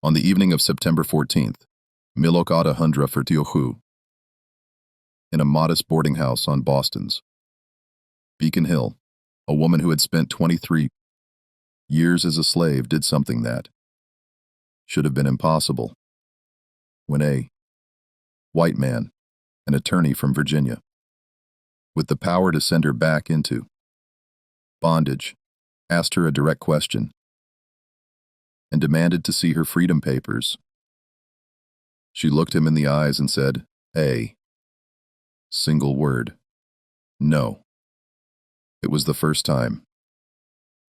On the evening of September 14th, 1847, in a modest boarding house on Boston's Beacon Hill, a woman who had spent 23 years as a slave did something that should have been impossible. When a white man, an attorney from Virginia, with the power to send her back into bondage, asked her a direct question and demanded to see her freedom papers, she looked him in the eyes and said a single word: no. It was the first time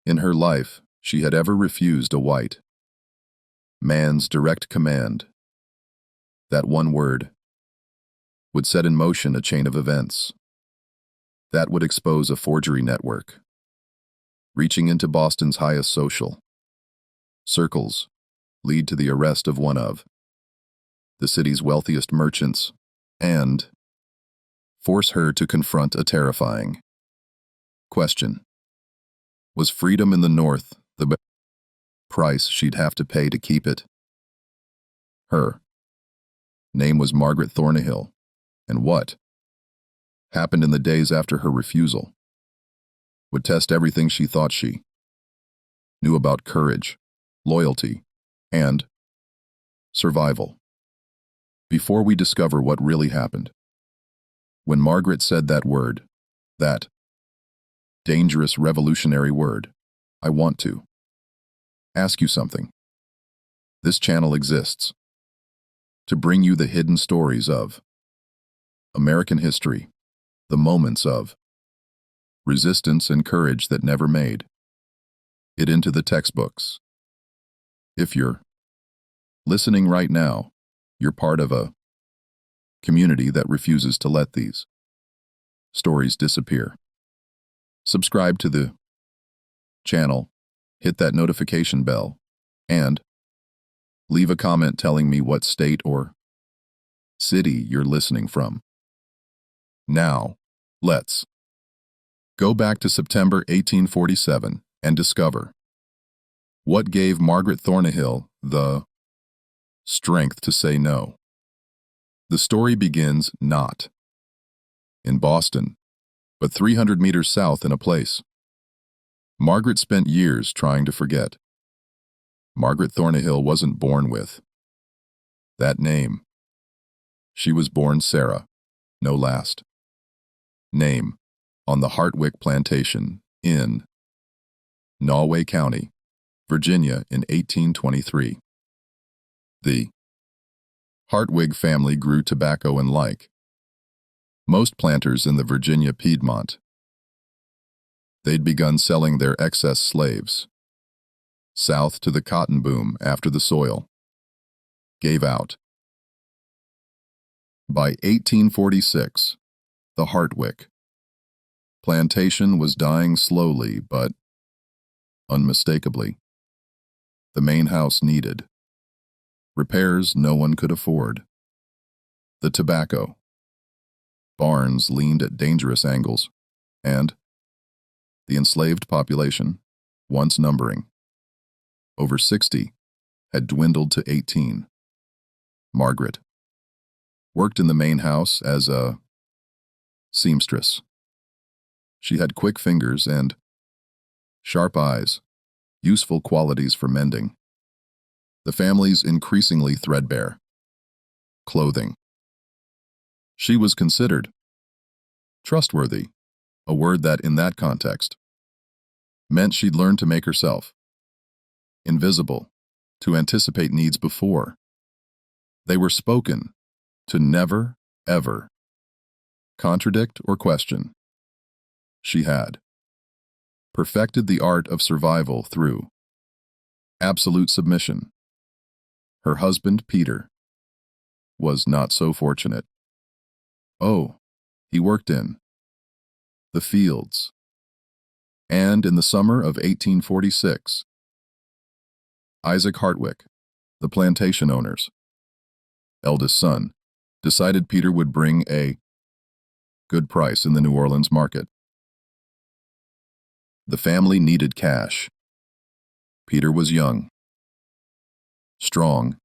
in her life she had ever refused a white man's direct command. That one word would set in motion a chain of events that would expose a forgery network reaching into Boston's highest social circles, lead to the arrest of one of the city's wealthiest merchants, and force her to confront a terrifying question. Was freedom in the North the price she'd have to pay to keep it? Her name was Margaret Thornnehill, and what happened in the days after her refusal would test everything she thought she knew about courage, loyalty, and survival. Before we discover what really happened, when Margaret said that word, that dangerous revolutionary word, I want to ask you something. This channel exists to bring you the hidden stories of American history, the moments of resistance and courage that never made it into the textbooks. If you're listening right now, you're part of a community that refuses to let these stories disappear. Subscribe to the channel, hit that notification bell, and leave a comment telling me what state or city you're listening from. Now, let's go back to September 1847 and discover what gave Margaret Thornnehill the strength to say no. The story begins not in Boston, but 300 meters south in a place Margaret spent years trying to forget. Margaret Thornnehill wasn't born with that name. She was born Sarah, no last name, on the Hartwick plantation in Norway County, Virginia in 1823. The Hartwig family grew tobacco and like most planters in the Virginia Piedmont, they'd begun selling their excess slaves south to the cotton boom after the soil gave out. By 1846, the Hartwick plantation was dying slowly but unmistakably. The main house needed repairs no one could afford. The tobacco barns leaned at dangerous angles, and the enslaved population, once numbering over 60, had dwindled to 18. Margaret worked in the main house as a seamstress. She had quick fingers and sharp eyes, useful qualities for mending the family's increasingly threadbare clothing. She was considered trustworthy, a word that, in that context, meant she'd learned to make herself invisible, to anticipate needs before they were spoken, to never, ever contradict or question. She had perfected the art of survival through absolute submission. Her husband, Peter, was not so fortunate. Oh, he worked in the fields. And in the summer of 1846, Isaac Hartwick, the plantation owner's eldest son, decided Peter would bring a good price in the New Orleans market. The family needed cash. Peter was young, strong,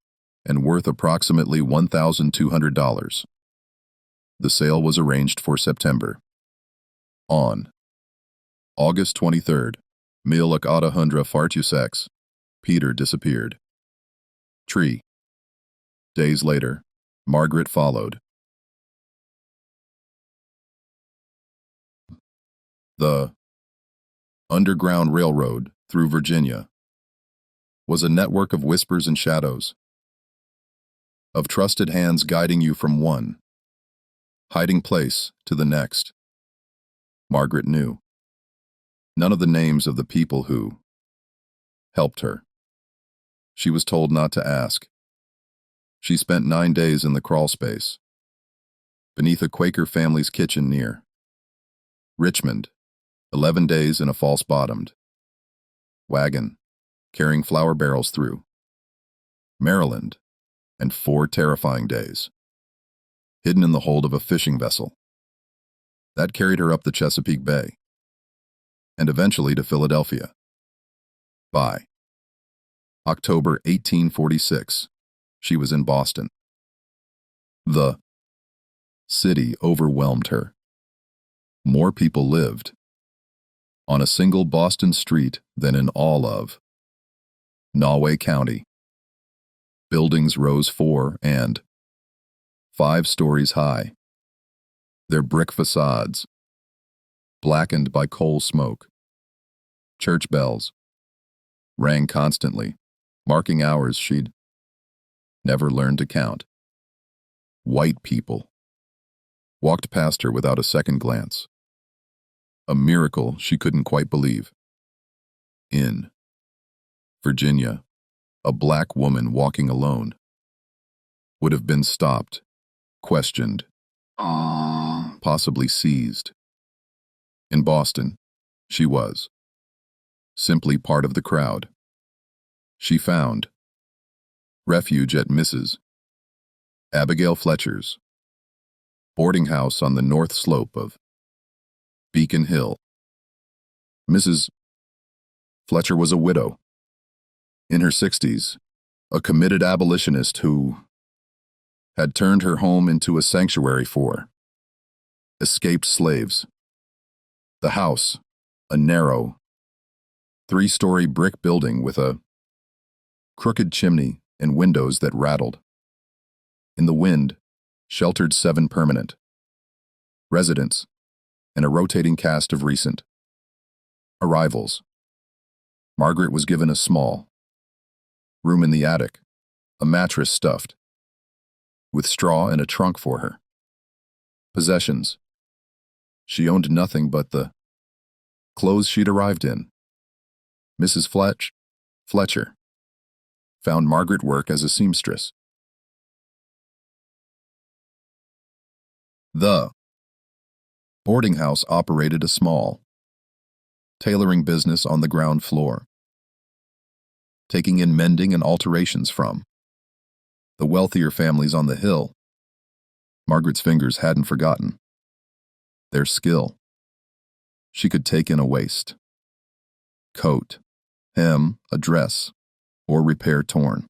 and worth approximately $1,200. The sale was arranged for September. On August 23rd, 1846, Peter disappeared. Tree. Days later, Margaret followed. The Underground Railroad through Virginia was a network of whispers and shadows, of trusted hands guiding you from one hiding place to the next. Margaret knew none of the names of the people who helped her. She was told not to ask. She spent 9 days in the crawl space, beneath a Quaker family's kitchen near Richmond, 11 days in a false-bottomed wagon, carrying flour barrels through Maryland, and 4 terrifying days, hidden in the hold of a fishing vessel that carried her up the Chesapeake Bay, and eventually to Philadelphia. By October 1846, she was in Boston. The city overwhelmed her. More people lived on a single Boston street than in all of Nottoway County. Buildings rose 4 and 5 stories high, their brick facades blackened by coal smoke. Church bells rang constantly, marking hours she'd never learned to count. White people walked past her without a second glance, a miracle she couldn't quite believe. In Virginia, a black woman walking alone would have been stopped, questioned, possibly seized. In Boston, she was simply part of the crowd. She found refuge at Mrs. Abigail Fletcher's boarding house on the north slope of Beacon Hill. Mrs. Fletcher was a widow, in her 60s, a committed abolitionist who had turned her home into a sanctuary for escaped slaves. The house, a narrow, 3-story brick building with a crooked chimney and windows that rattled. In the wind, sheltered 7 permanent residents and a rotating cast of recent arrivals. Margaret was given a small room in the attic, a mattress stuffed with straw and a trunk for her possessions. She owned nothing but the clothes she'd arrived in. Mrs. Fletcher found Margaret work as a seamstress. The boarding house operated a small tailoring business on the ground floor, taking in mending and alterations from the wealthier families on the hill. Margaret's fingers hadn't forgotten their skill. She could take in a waist, coat, hem, a dress, or repair torn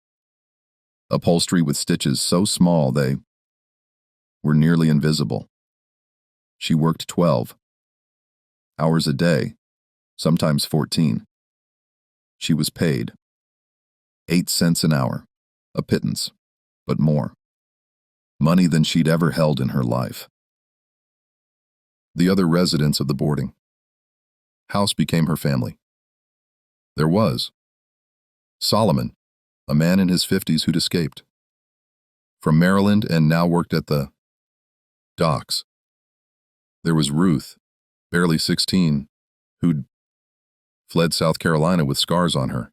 upholstery with stitches so small they were nearly invisible. She worked 12 hours a day, sometimes 14. She was paid 8 cents an hour, a pittance, but more money than she'd ever held in her life. The other residents of the boarding house became her family. There was Solomon, a man in his 50s who'd escaped from Maryland and now worked at the docks. There was Ruth, barely 16, who'd fled South Carolina with scars on her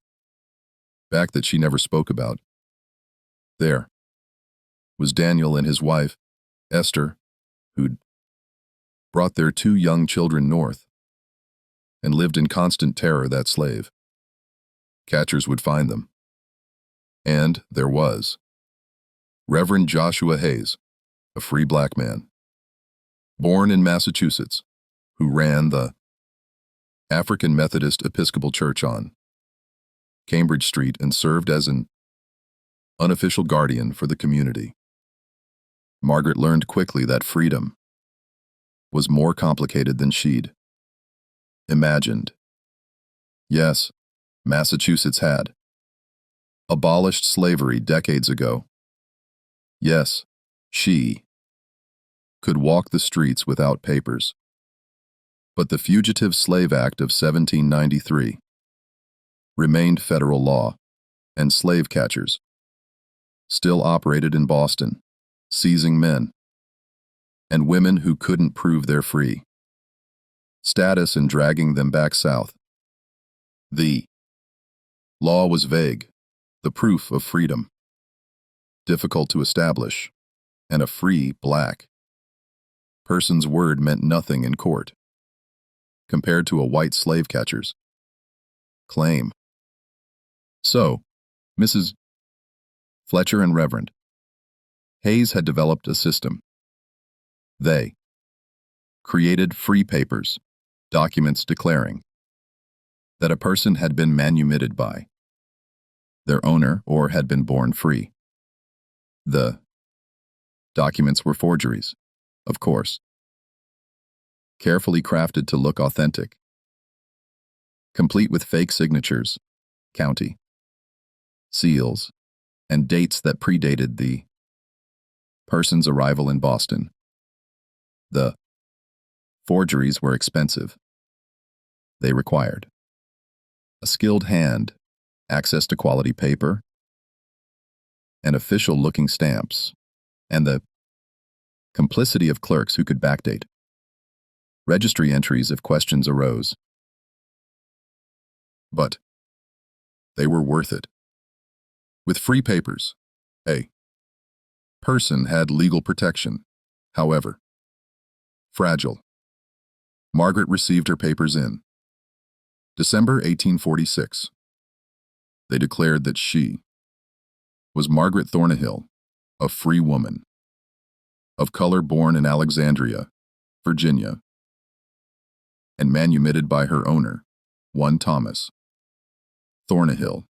back that she never spoke about. There was Daniel and his wife, Esther, who'd brought their 2 young children north and lived in constant terror that slave catchers would find them. And there was Reverend Joshua Hayes, a free black man, born in Massachusetts, who ran the African Methodist Episcopal Church on Cambridge Street and served as an unofficial guardian for the community. Margaret learned quickly that freedom was more complicated than she'd imagined. Yes, Massachusetts had abolished slavery decades ago. Yes, she could walk the streets without papers. But the Fugitive Slave Act of 1793 remained federal law, and slave catchers still operated in Boston, seizing men and women who couldn't prove their free status and dragging them back south. The law was vague, the proof of freedom difficult to establish, and a free black person's word meant nothing in court compared to a white slave catcher's claim. So, Mrs. Fletcher and Reverend Hayes had developed a system. They created free papers, documents declaring that a person had been manumitted by their owner or had been born free. The documents were forgeries, of course, carefully crafted to look authentic, complete with fake signatures, county seals, and dates that predated the person's arrival in Boston. The forgeries were expensive. They required a skilled hand, access to quality paper, and official-looking stamps, and the complicity of clerks who could backdate registry entries if questions arose. But they were worth it. With free papers, a person had legal protection, however fragile. Margaret received her papers in December 1846. They declared that she was Margaret Thornnehill, a free woman, of color born in Alexandria, Virginia, and manumitted by her owner, one Thomas Thornnehill,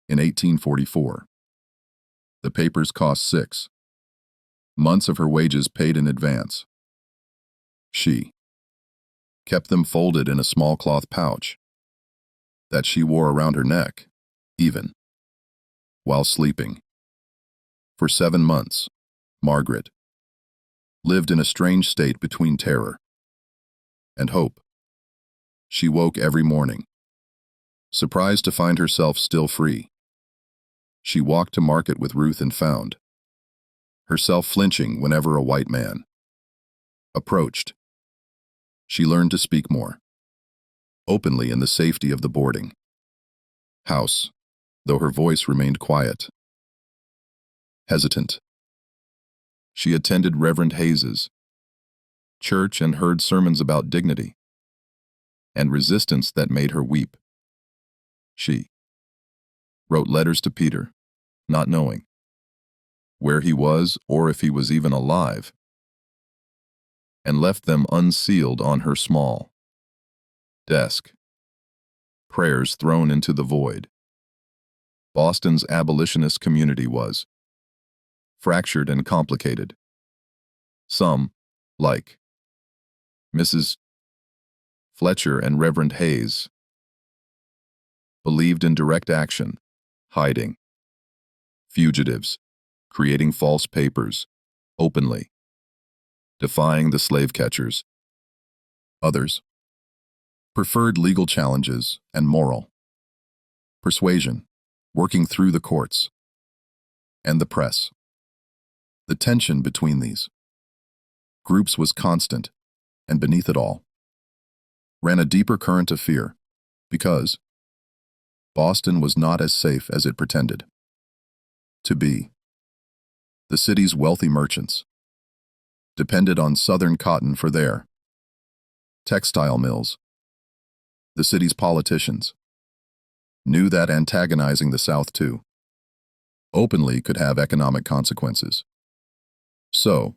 in 1844. The papers cost 6 months of her wages paid in advance. She kept them folded in a small cloth pouch that she wore around her neck, even while sleeping. For 7 months, Margaret lived in a strange state between terror and hope. She woke every morning, surprised to find herself still free. She walked to market with Ruth and found herself flinching whenever a white man approached. She learned to speak more openly in the safety of the boarding house, though her voice remained quiet, hesitant. She attended Reverend Hayes's church and heard sermons about dignity and resistance that made her weep. She wrote letters to Peter, not knowing where he was or if he was even alive, and left them unsealed on her small desk. Prayers thrown into the void. Boston's abolitionist community was fractured and complicated. Some, like Mrs. Fletcher and Reverend Hayes, believed in direct action, hiding fugitives, creating false papers, openly defying the slave catchers. Others preferred legal challenges and moral persuasion, working through the courts and the press. The tension between these groups was constant, and beneath it all ran a deeper current of fear, because Boston was not as safe as it pretended to be. The city's wealthy merchants depended on Southern cotton for their textile mills. The city's politicians knew that antagonizing the South too openly could have economic consequences. So,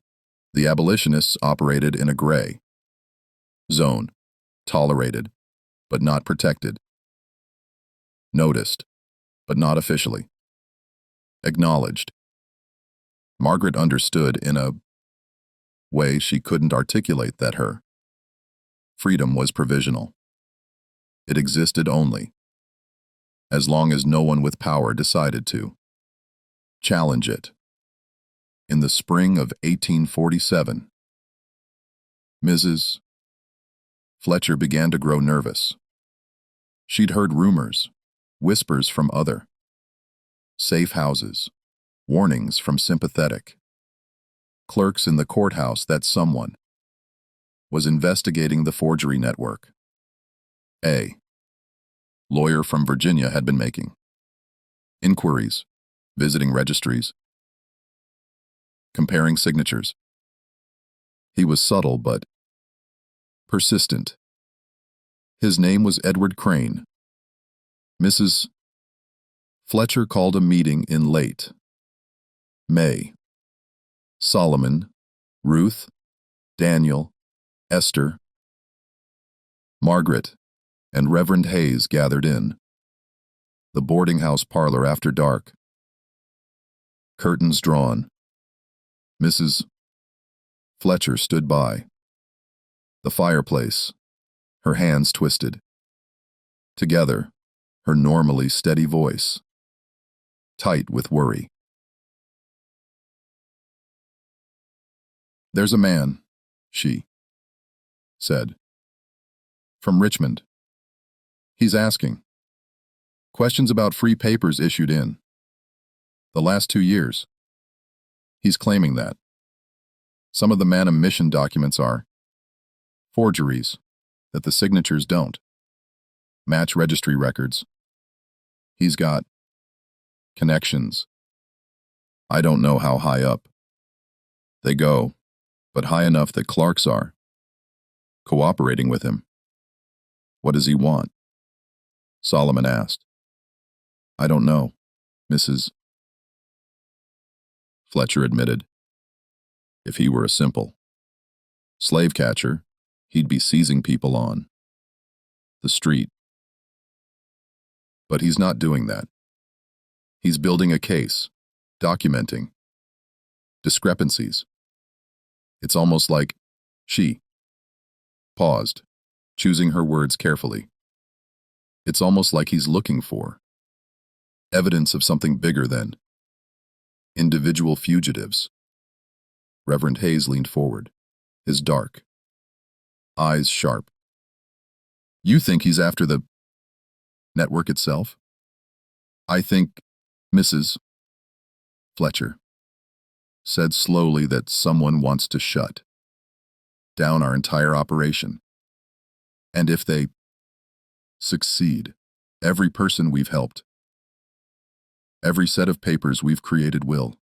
the abolitionists operated in a gray zone, tolerated but not protected, noticed but not officially. acknowledged. Margaret understood in a way she couldn't articulate that her freedom was provisional. It existed only as long as no one with power decided to challenge it. In the spring of 1847, Mrs. Fletcher began to grow nervous. She'd heard rumors, whispers from other safe houses, warnings from sympathetic clerks in the courthouse that someone was investigating the forgery network. A lawyer from Virginia had been making inquiries, visiting registries, comparing signatures. He was subtle but persistent. His name was Edward Crane. Mrs. Fletcher called a meeting in late May. Solomon, Ruth, Daniel, Esther, Margaret, and Reverend Hayes gathered in the boarding house parlor after dark. Curtains drawn. Mrs. Fletcher stood by the fireplace, her hands twisted. Together, her normally steady voice tight with worry. "There's a man," she said, "from Richmond. He's asking questions about free papers issued in the last 2 years. He's claiming that some of the manumission documents are forgeries, that the signatures don't match registry records. He's got connections. I don't know how high up they go, but high enough that clerks are cooperating with him." "What does he want?" Solomon asked. "I don't know," Mrs. Fletcher admitted. "If he were a simple slave catcher, he'd be seizing people on the street. But he's not doing that. He's building a case, documenting discrepancies. It's almost like..." She paused, choosing her words carefully. "It's almost like he's looking for evidence of something bigger than individual fugitives." Reverend Hayes leaned forward, his dark eyes sharp. "You think he's after the network itself?" "I think," Mrs. Fletcher said slowly, "that someone wants to shut down our entire operation. And if they succeed, every person we've helped, every set of papers we've created will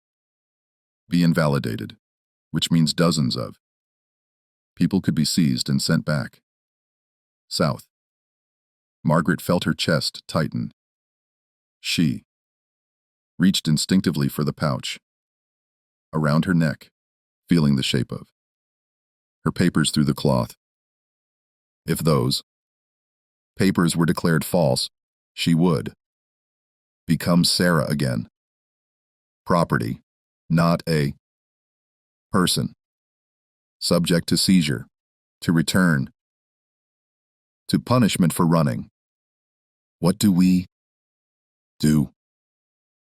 be invalidated, which means dozens of people could be seized and sent back south." Margaret felt her chest tighten. She reached instinctively for the pouch around her neck, feeling the shape of her papers through the cloth. If those papers were declared false, she would become Sarah again. Property, not a person. Subject to seizure, to return, to punishment for running. "What do we do?"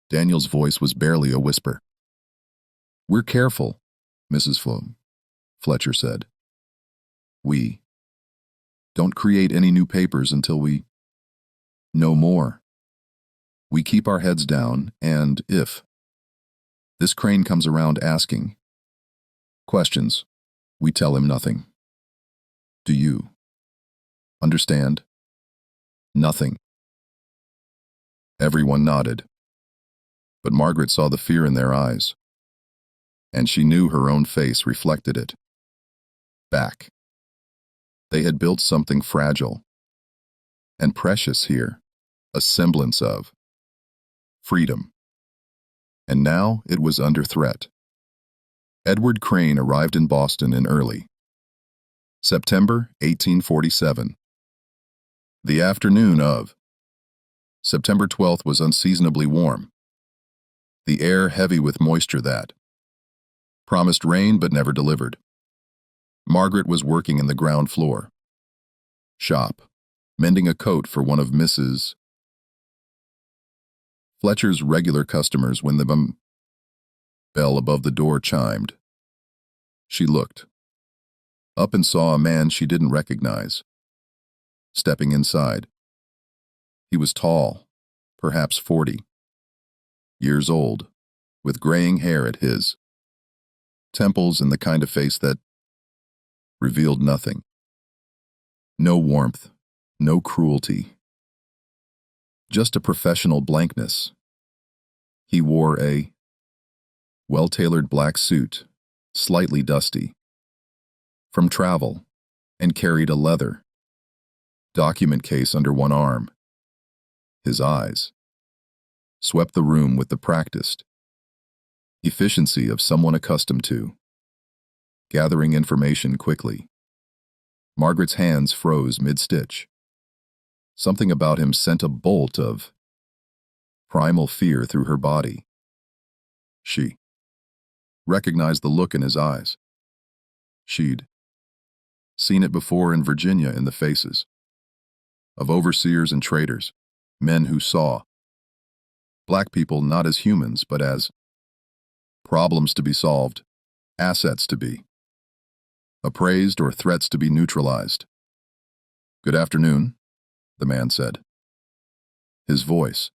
Daniel's voice was barely a whisper. "We're careful," Mrs. Fletcher said. "We don't create any new papers until we know more. We keep our heads down, and if this Crane comes around asking questions, we tell him nothing. Do you understand?" "Nothing." Everyone nodded. But Margaret saw the fear in their eyes, and she knew her own face reflected it back. They had built something fragile and precious here, a semblance of freedom. And now it was under threat. Edward Crane arrived in Boston in early September 1847. The afternoon of September 12th was unseasonably warm. the air heavy with moisture that promised rain but never delivered. Margaret was working in the ground floor shop, mending a coat for one of Mrs. Fletcher's regular customers when the bell above the door chimed. She looked up and saw a man she didn't recognize. Stepping inside. He was tall, perhaps 40 years old, with graying hair at his temples and the kind of face that revealed nothing. No warmth, no cruelty. Just a professional blankness. He wore a well-tailored black suit, slightly dusty from travel, and carried a leather document case under one arm. His eyes swept the room with the practiced efficiency of someone accustomed to gathering information quickly. Margaret's hands froze mid-stitch. Something about him sent a bolt of primal fear through her body. She recognized the look in his eyes. She'd seen it before in Virginia in the faces of overseers and traders, men who saw black people not as humans but as problems to be solved, assets to be appraised or threats to be neutralized. "Good afternoon," the man said. His voice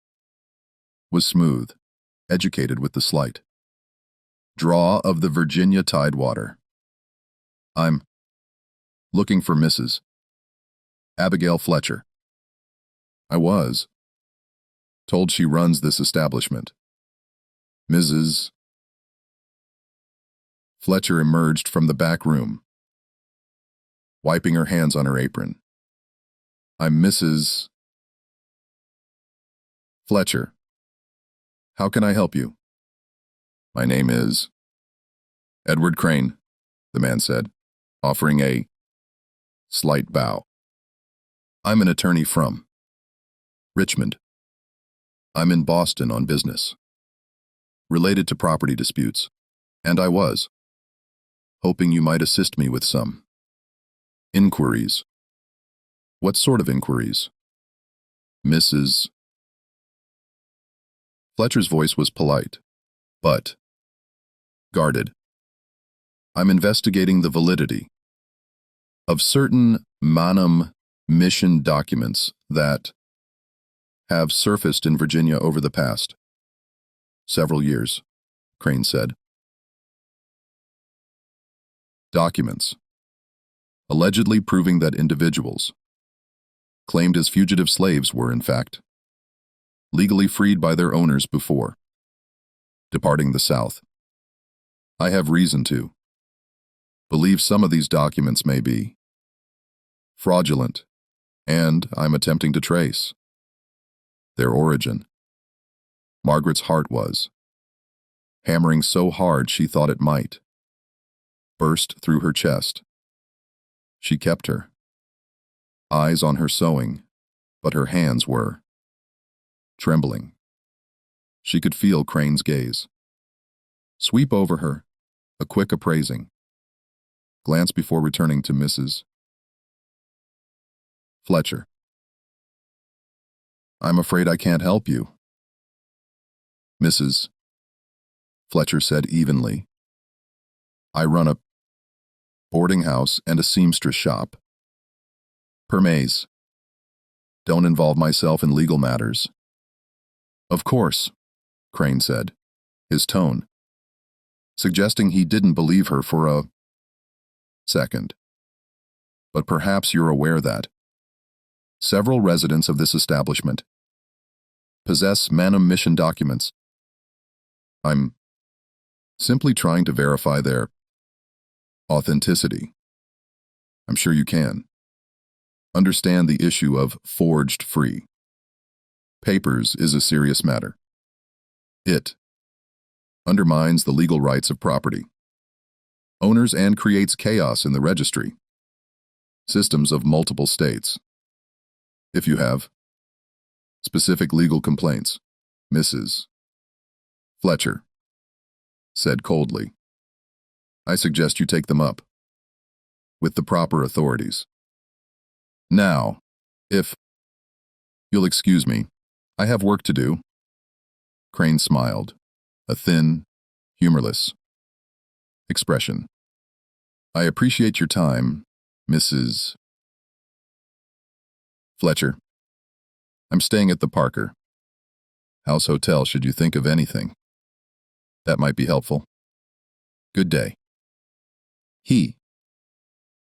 was smooth, educated with the slight draw of the Virginia tidewater. "I'm looking for Mrs. Abigail Fletcher. I was told she runs this establishment." Mrs. Fletcher emerged from the back room, wiping her hands on her apron. "I'm Mrs. Fletcher. How can I help you?" "My name is Edward Crane," the man said, offering a slight bow. "I'm an attorney from Richmond. I'm in Boston on business related to property disputes, and I was hoping you might assist me with some inquiries." "What sort of inquiries?" Mrs. Fletcher's voice was polite, but guarded. "I'm investigating the validity of certain mission documents that have surfaced in Virginia over the past several years," Crane said. "Documents allegedly proving that individuals claimed as fugitive slaves were, in fact, legally freed by their owners before departing the South. I have reason to believe some of these documents may be fraudulent, and I'm attempting to trace their origin." Margaret's heart was hammering so hard she thought it might burst through her chest. She kept her eyes on her sewing, but her hands were trembling. She could feel Crane's gaze sweep over her, a quick appraising glance before returning to Mrs. Fletcher. "I'm afraid I can't help you," Mrs. Fletcher said evenly. "I run a boarding house and a seamstress shop. Permets. Don't involve myself in legal matters." "Of course," Crane said, his tone suggesting he didn't believe her for a second. "But perhaps you're aware that several residents of this establishment possess mission documents. I'm simply trying to verify their authenticity. I'm sure you can understand the issue of forged free papers is a serious matter. It undermines the legal rights of property owners and creates chaos in the registry systems of multiple states. If you have specific legal complaints, Mrs. Fletcher said coldly. I suggest you take them up with the proper authorities. Now, if you'll excuse me, I have work to do. Crane smiled, a thin, humorless expression. I appreciate your time, Mrs. Fletcher. I'm staying at the Parker House Hotel should you think of anything that might be helpful. Good day. He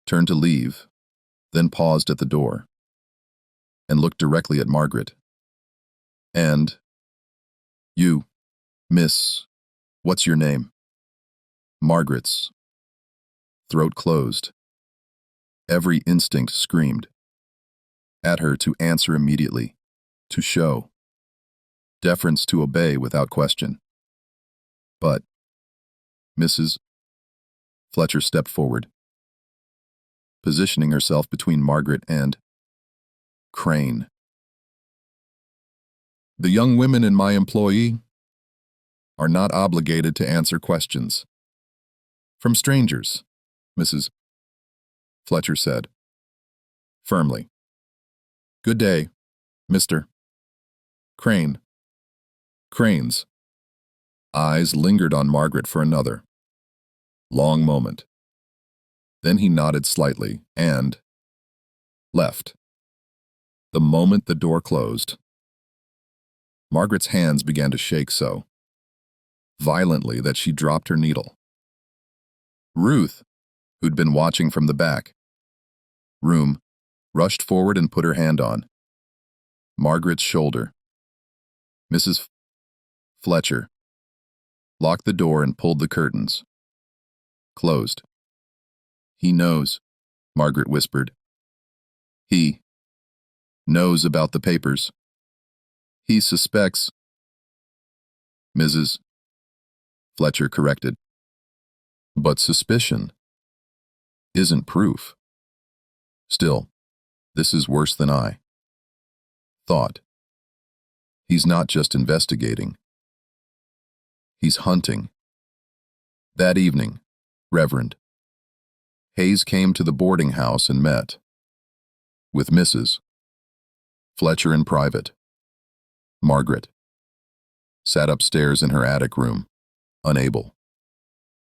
turned to leave, then paused at the door and looked directly at Margaret. And you, Miss, what's your name? Margaret's throat closed. Every instinct screamed at her to answer immediately, to show deference, to obey without question. But Mrs. Fletcher stepped forward, positioning herself between Margaret and Crane. The young women in my employ are not obligated to answer questions from strangers, Mrs. Fletcher said firmly. Good day, Mr. Crane. Crane's eyes lingered on Margaret for another long moment. Then he nodded slightly and left. The moment the door closed, Margaret's hands began to shake so violently that she dropped her needle. Ruth, who'd been watching from the back room, rushed forward and put her hand on Margaret's shoulder. Mrs. Fletcher locked the door and pulled the curtains closed. He knows, Margaret whispered. He knows about the papers. He suspects. Mrs. Fletcher corrected. But suspicion isn't proof. Still, this is worse than I thought. He's not just investigating. He's hunting. That evening, Reverend Hayes came to the boarding house and met with Mrs. Fletcher in private. Margaret sat upstairs in her attic room, unable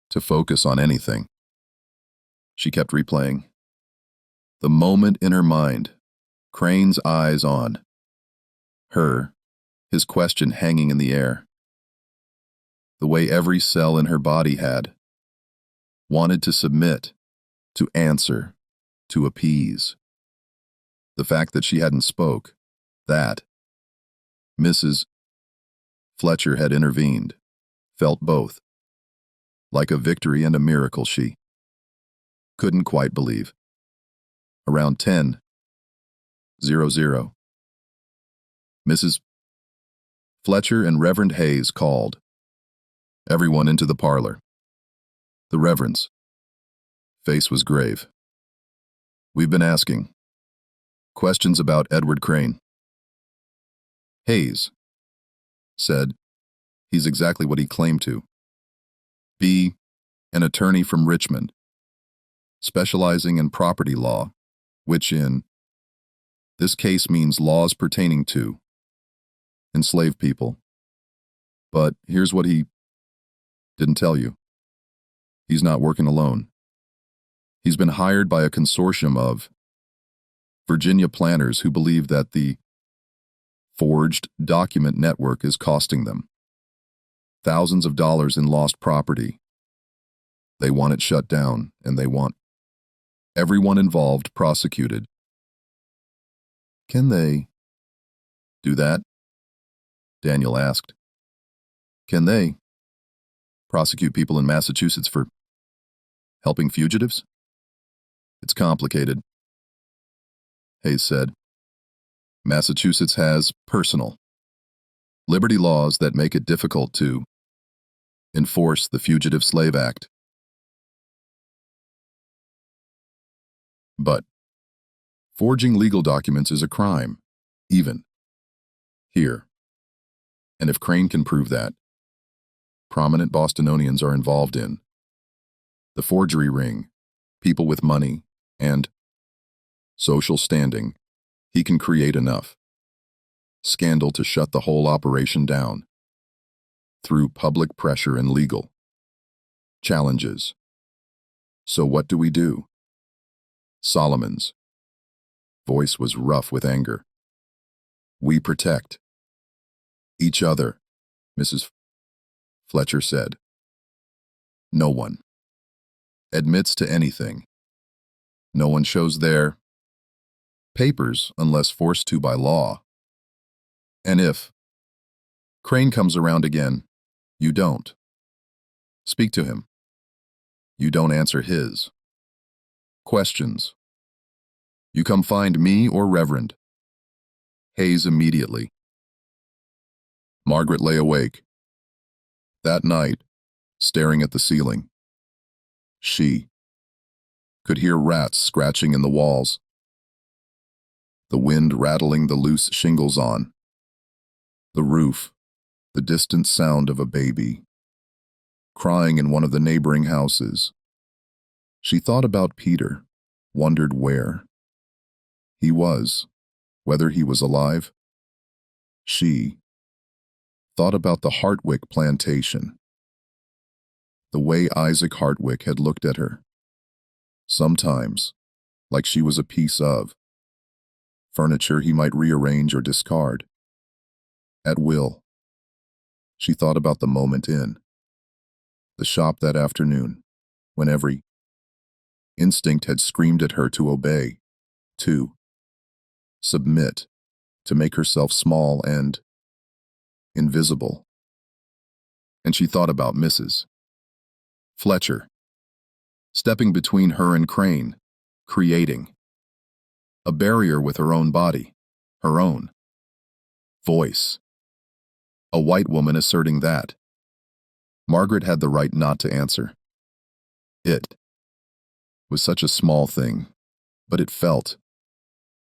to focus on anything. She kept replaying the moment in her mind, Crane's eyes on her, his question hanging in the air. The way every cell in her body had wanted to submit, to answer, to appease. The fact that she hadn't spoke, that Mrs. Fletcher had intervened, felt both like a victory and a miracle she couldn't quite believe. Around 10:00, Mrs. Fletcher and Reverend Hayes called everyone into the parlor. The Reverend's face was grave. We've been asking questions about Edward Crane. Hayes said he's exactly what he claimed to be, an attorney from Richmond, specializing in property law, which in this case means laws pertaining to enslaved people. But here's what he didn't tell you. He's not working alone. He's been hired by a consortium of Virginia planners who believe that the forged document network is costing them thousands of dollars in lost property. They want it shut down, and they want everyone involved prosecuted. Can they do that? Daniel asked. Can they prosecute people in Massachusetts for helping fugitives? It's complicated, Hayes said. Massachusetts has personal liberty laws that make it difficult to enforce the Fugitive Slave Act. But forging legal documents is a crime, even here. And if Crane can prove that, prominent Bostonians are involved in. The forgery ring, people with money, and social standing. He can create enough scandal to shut the whole operation down through public pressure and legal challenges. So what do we do? Solomon's voice was rough with anger. We protect each other, Mrs. Fletcher said. No one admits to anything. No one shows their papers unless forced to by law. And if Crane comes around again, you don't speak to him. You don't answer his questions. You come find me or Reverend Hayes immediately. Margaret lay awake that night, staring at the ceiling. She could hear rats scratching in the walls, the wind rattling the loose shingles on the roof, the distant sound of a baby crying in one of the neighboring houses. She thought about Peter, wondered where he was, whether he was alive. She thought about the Hartwick plantation, the way Isaac Hartwick had looked at her, sometimes like she was a piece of furniture he might rearrange or discard at will. She thought about the moment in the shop that afternoon, when every instinct had screamed at her to obey, to submit, to make herself small and invisible. And she thought about Mrs. Fletcher, stepping between her and Crane, creating a barrier with her own body, her own voice. A white woman asserting that Margaret had the right not to answer. It was such a small thing, but it felt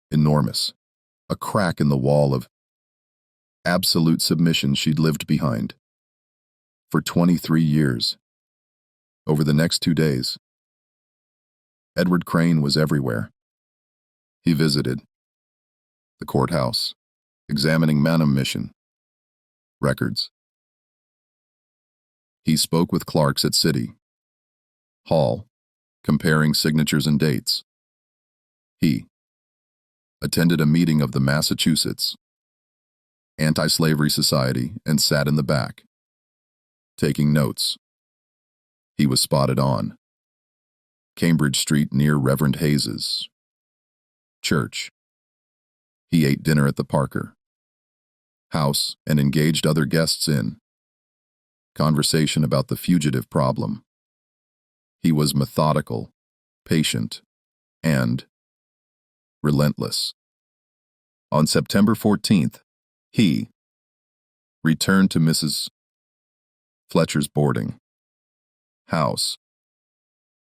enormous, a crack in the wall of absolute submission she'd lived behind for 23 years. Over the next 2 days, Edward Crane was everywhere. He visited the courthouse, examining manumission records. He spoke with clerks at City Hall, comparing signatures and dates. He attended a meeting of the Massachusetts Anti-Slavery Society and sat in the back, taking notes. He was spotted on Cambridge Street near Reverend Hayes's church. He ate dinner at the Parker house and engaged other guests in conversation about the fugitive problem. He was methodical, patient, and relentless. On September 14th, he returned to Mrs. Fletcher's boarding house.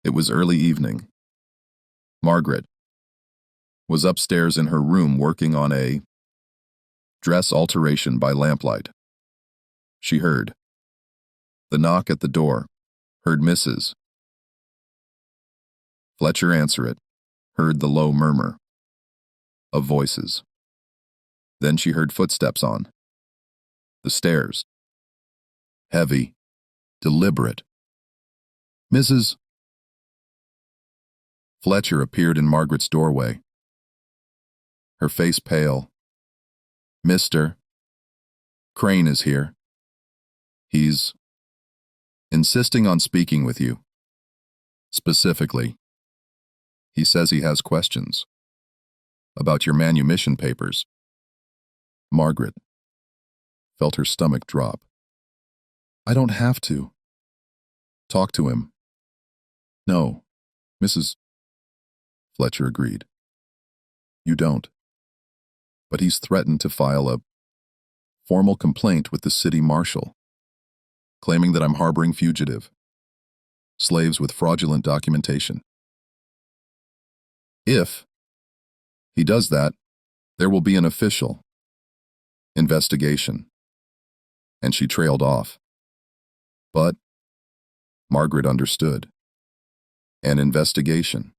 It was early evening. Margaret was upstairs in her room working on a dress alteration by lamplight. She heard the knock at the door, heard Mrs. Fletcher answer it, heard the low murmur of voices. Then she heard footsteps on the stairs. Heavy, deliberate. Mrs. Fletcher appeared in Margaret's doorway, her face pale. Mr. Crane is here. He's insisting on speaking with you. Specifically, he says he has questions about your manumission papers. Margaret felt her stomach drop. I don't have to talk to him. No, Mrs. Fletcher agreed. You don't. But he's threatened to file a formal complaint with the city marshal, claiming that I'm harboring fugitive slaves with fraudulent documentation. If he does that, there will be an official investigation. And she trailed off. But Margaret understood. An investigation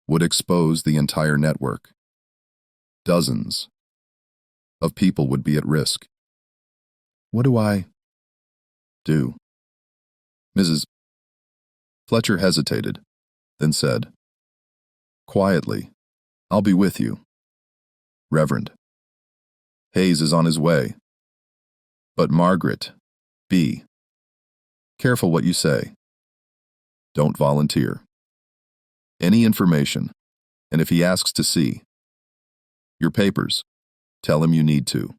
would expose the entire network. Dozens of people would be at risk. What do I do? Mrs. Fletcher hesitated, then said, quietly, I'll be with you. Reverend Hayes is on his way. But Margaret, be careful what you say. Don't volunteer any information, and if he asks to see your papers, tell him you need to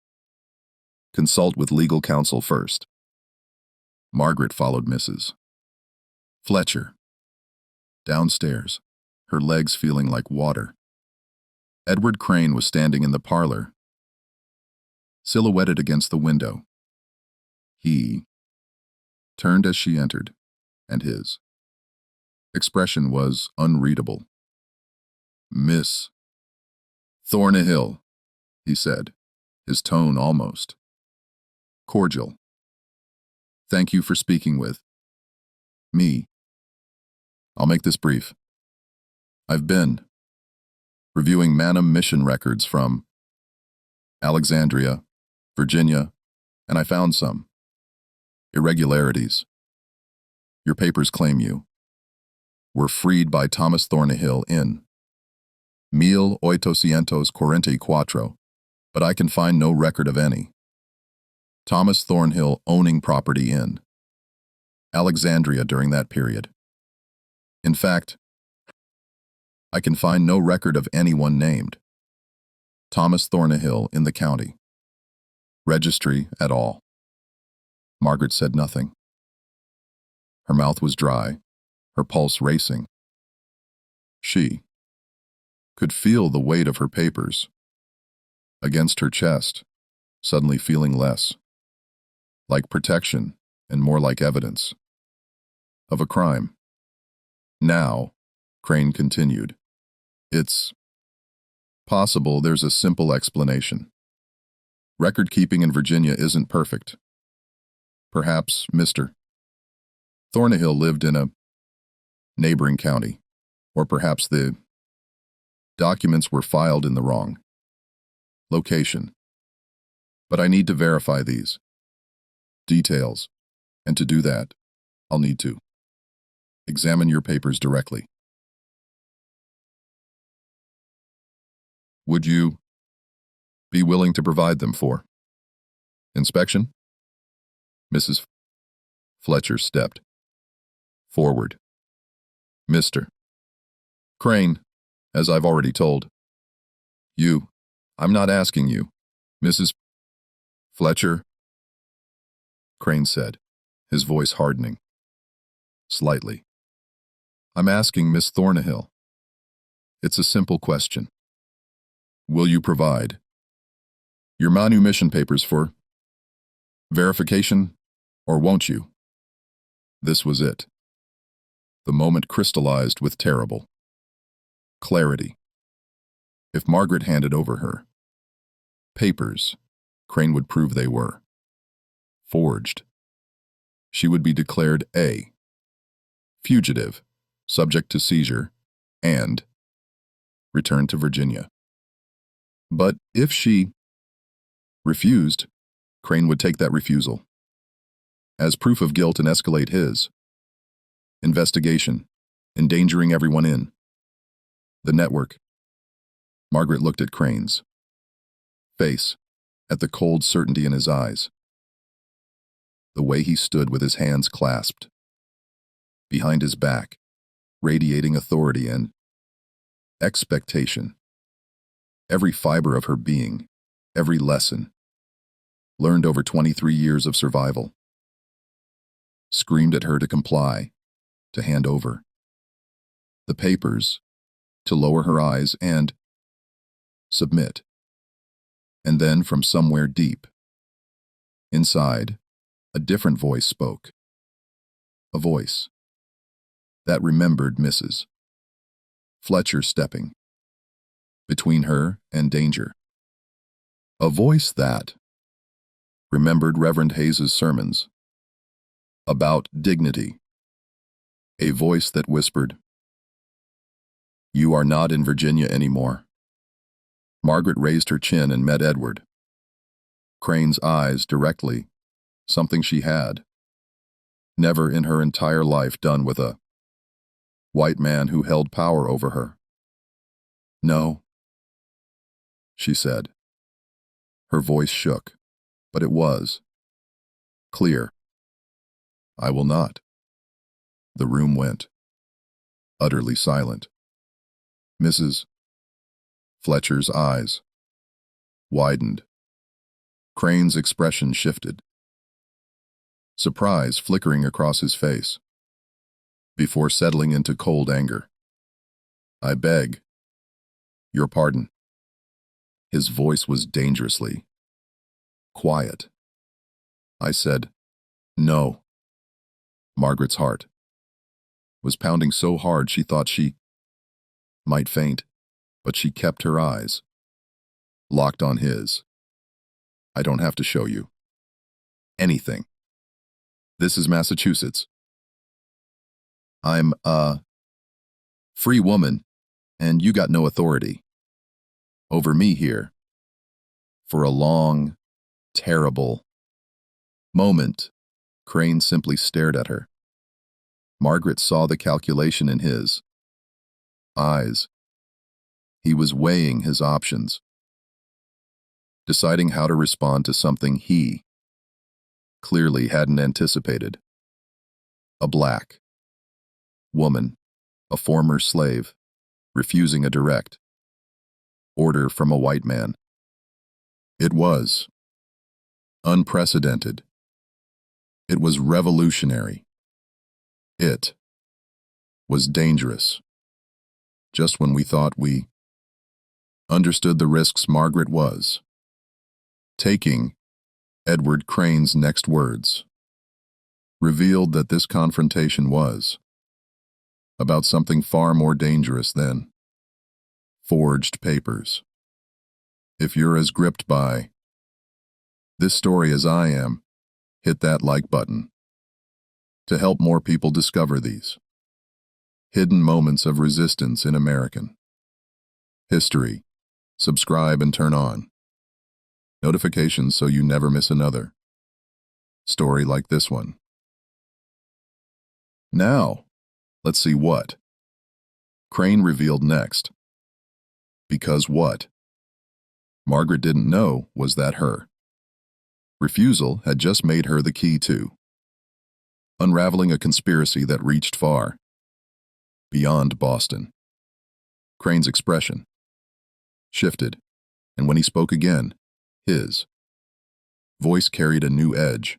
consult with legal counsel first. Margaret followed Mrs. Fletcher downstairs, her legs feeling like water. Edward Crane was standing in the parlor, silhouetted against the window. He turned as she entered, and his expression was unreadable. Miss Thornnehill, he said, his tone almost cordial. Thank you for speaking with me. I'll make this brief. I've been reviewing Manum mission records from Alexandria, Virginia, and I found some irregularities. Your papers claim you were freed by Thomas Thornnehill in 1844, but I can find no record of any Thomas Thornhill owning property in Alexandria during that period. In fact, I can find no record of anyone named Thomas Thornnehill in the county registry at all. Margaret said nothing. Her mouth was dry, her pulse racing. She could feel the weight of her papers against her chest, suddenly feeling less like protection and more like evidence of a crime. Now, Crane continued, it's possible there's a simple explanation. Record keeping in Virginia isn't perfect. Perhaps Mr. Thornnehill lived in a neighboring county, or perhaps the documents were filed in the wrong location. But I need to verify these details, and to do that, I'll need to examine your papers directly. Would you be willing to provide them for inspection? Mrs. Fletcher stepped forward. Mr. Crane, as I've already told you, I'm not asking you, Mrs. Fletcher, Crane said, his voice hardening slightly. I'm asking Miss Thornnehill. It's a simple question. Will you provide your manumission papers for verification, or won't you? This was it. The moment crystallized with terrible clarity. If Margaret handed over her papers, Crane would prove they were forged. She would be declared a fugitive, subject to seizure, and returned to Virginia. But if she refused, Crane would take that refusal as proof of guilt and escalate his investigation, endangering everyone in the network. Margaret looked at Crane's face, at the cold certainty in his eyes, the way he stood with his hands clasped behind his back, radiating authority and expectation. Every fiber of her being, every lesson, learned over 23 years of survival, screamed at her to comply, to hand over the papers, to lower her eyes and submit. And then from somewhere deep inside, a different voice spoke. A voice that remembered Mrs. Fletcher stepping between her and danger. A voice that remembered Reverend Hayes's sermons About dignity. A voice that whispered, "You are not in Virginia anymore." Margaret raised her chin and met Edward. Crane's eyes directly, something she had never in her entire life done with a white man who held power over her. "No," she said. Her voice shook, but it was clear. "I will not." The room went utterly silent. Mrs. Fletcher's eyes widened. Crane's expression shifted, surprise flickering across his face, before settling into cold anger. "I beg your pardon." His voice was dangerously quiet. "I said no." Margaret's heart was pounding so hard she thought she might faint, but she kept her eyes locked on his. "I don't have to show you anything. This is Massachusetts. I'm a free woman, and you got no authority over me here." For a long, terrible moment, Crane simply stared at her. Margaret saw the calculation in his eyes. He was weighing his options, deciding how to respond to something he clearly hadn't anticipated. A black woman, a former slave, refusing a direct order from a white man. It was unprecedented. It was revolutionary. It was dangerous. Just when we thought we understood the risks, Margaret was taking, Edward Crane's next words revealed that this confrontation was about something far more dangerous than forged papers. If you're as gripped by this story as I am, hit that like button to help more people discover these hidden moments of resistance in American history. Subscribe and turn on notifications so you never miss another story like this one. Now, let's see what Crane revealed next. Because what Margaret didn't know was that her refusal had just made her the key to unraveling a conspiracy that reached far beyond Boston. Crane's expression shifted, and when he spoke again, his voice carried a new edge.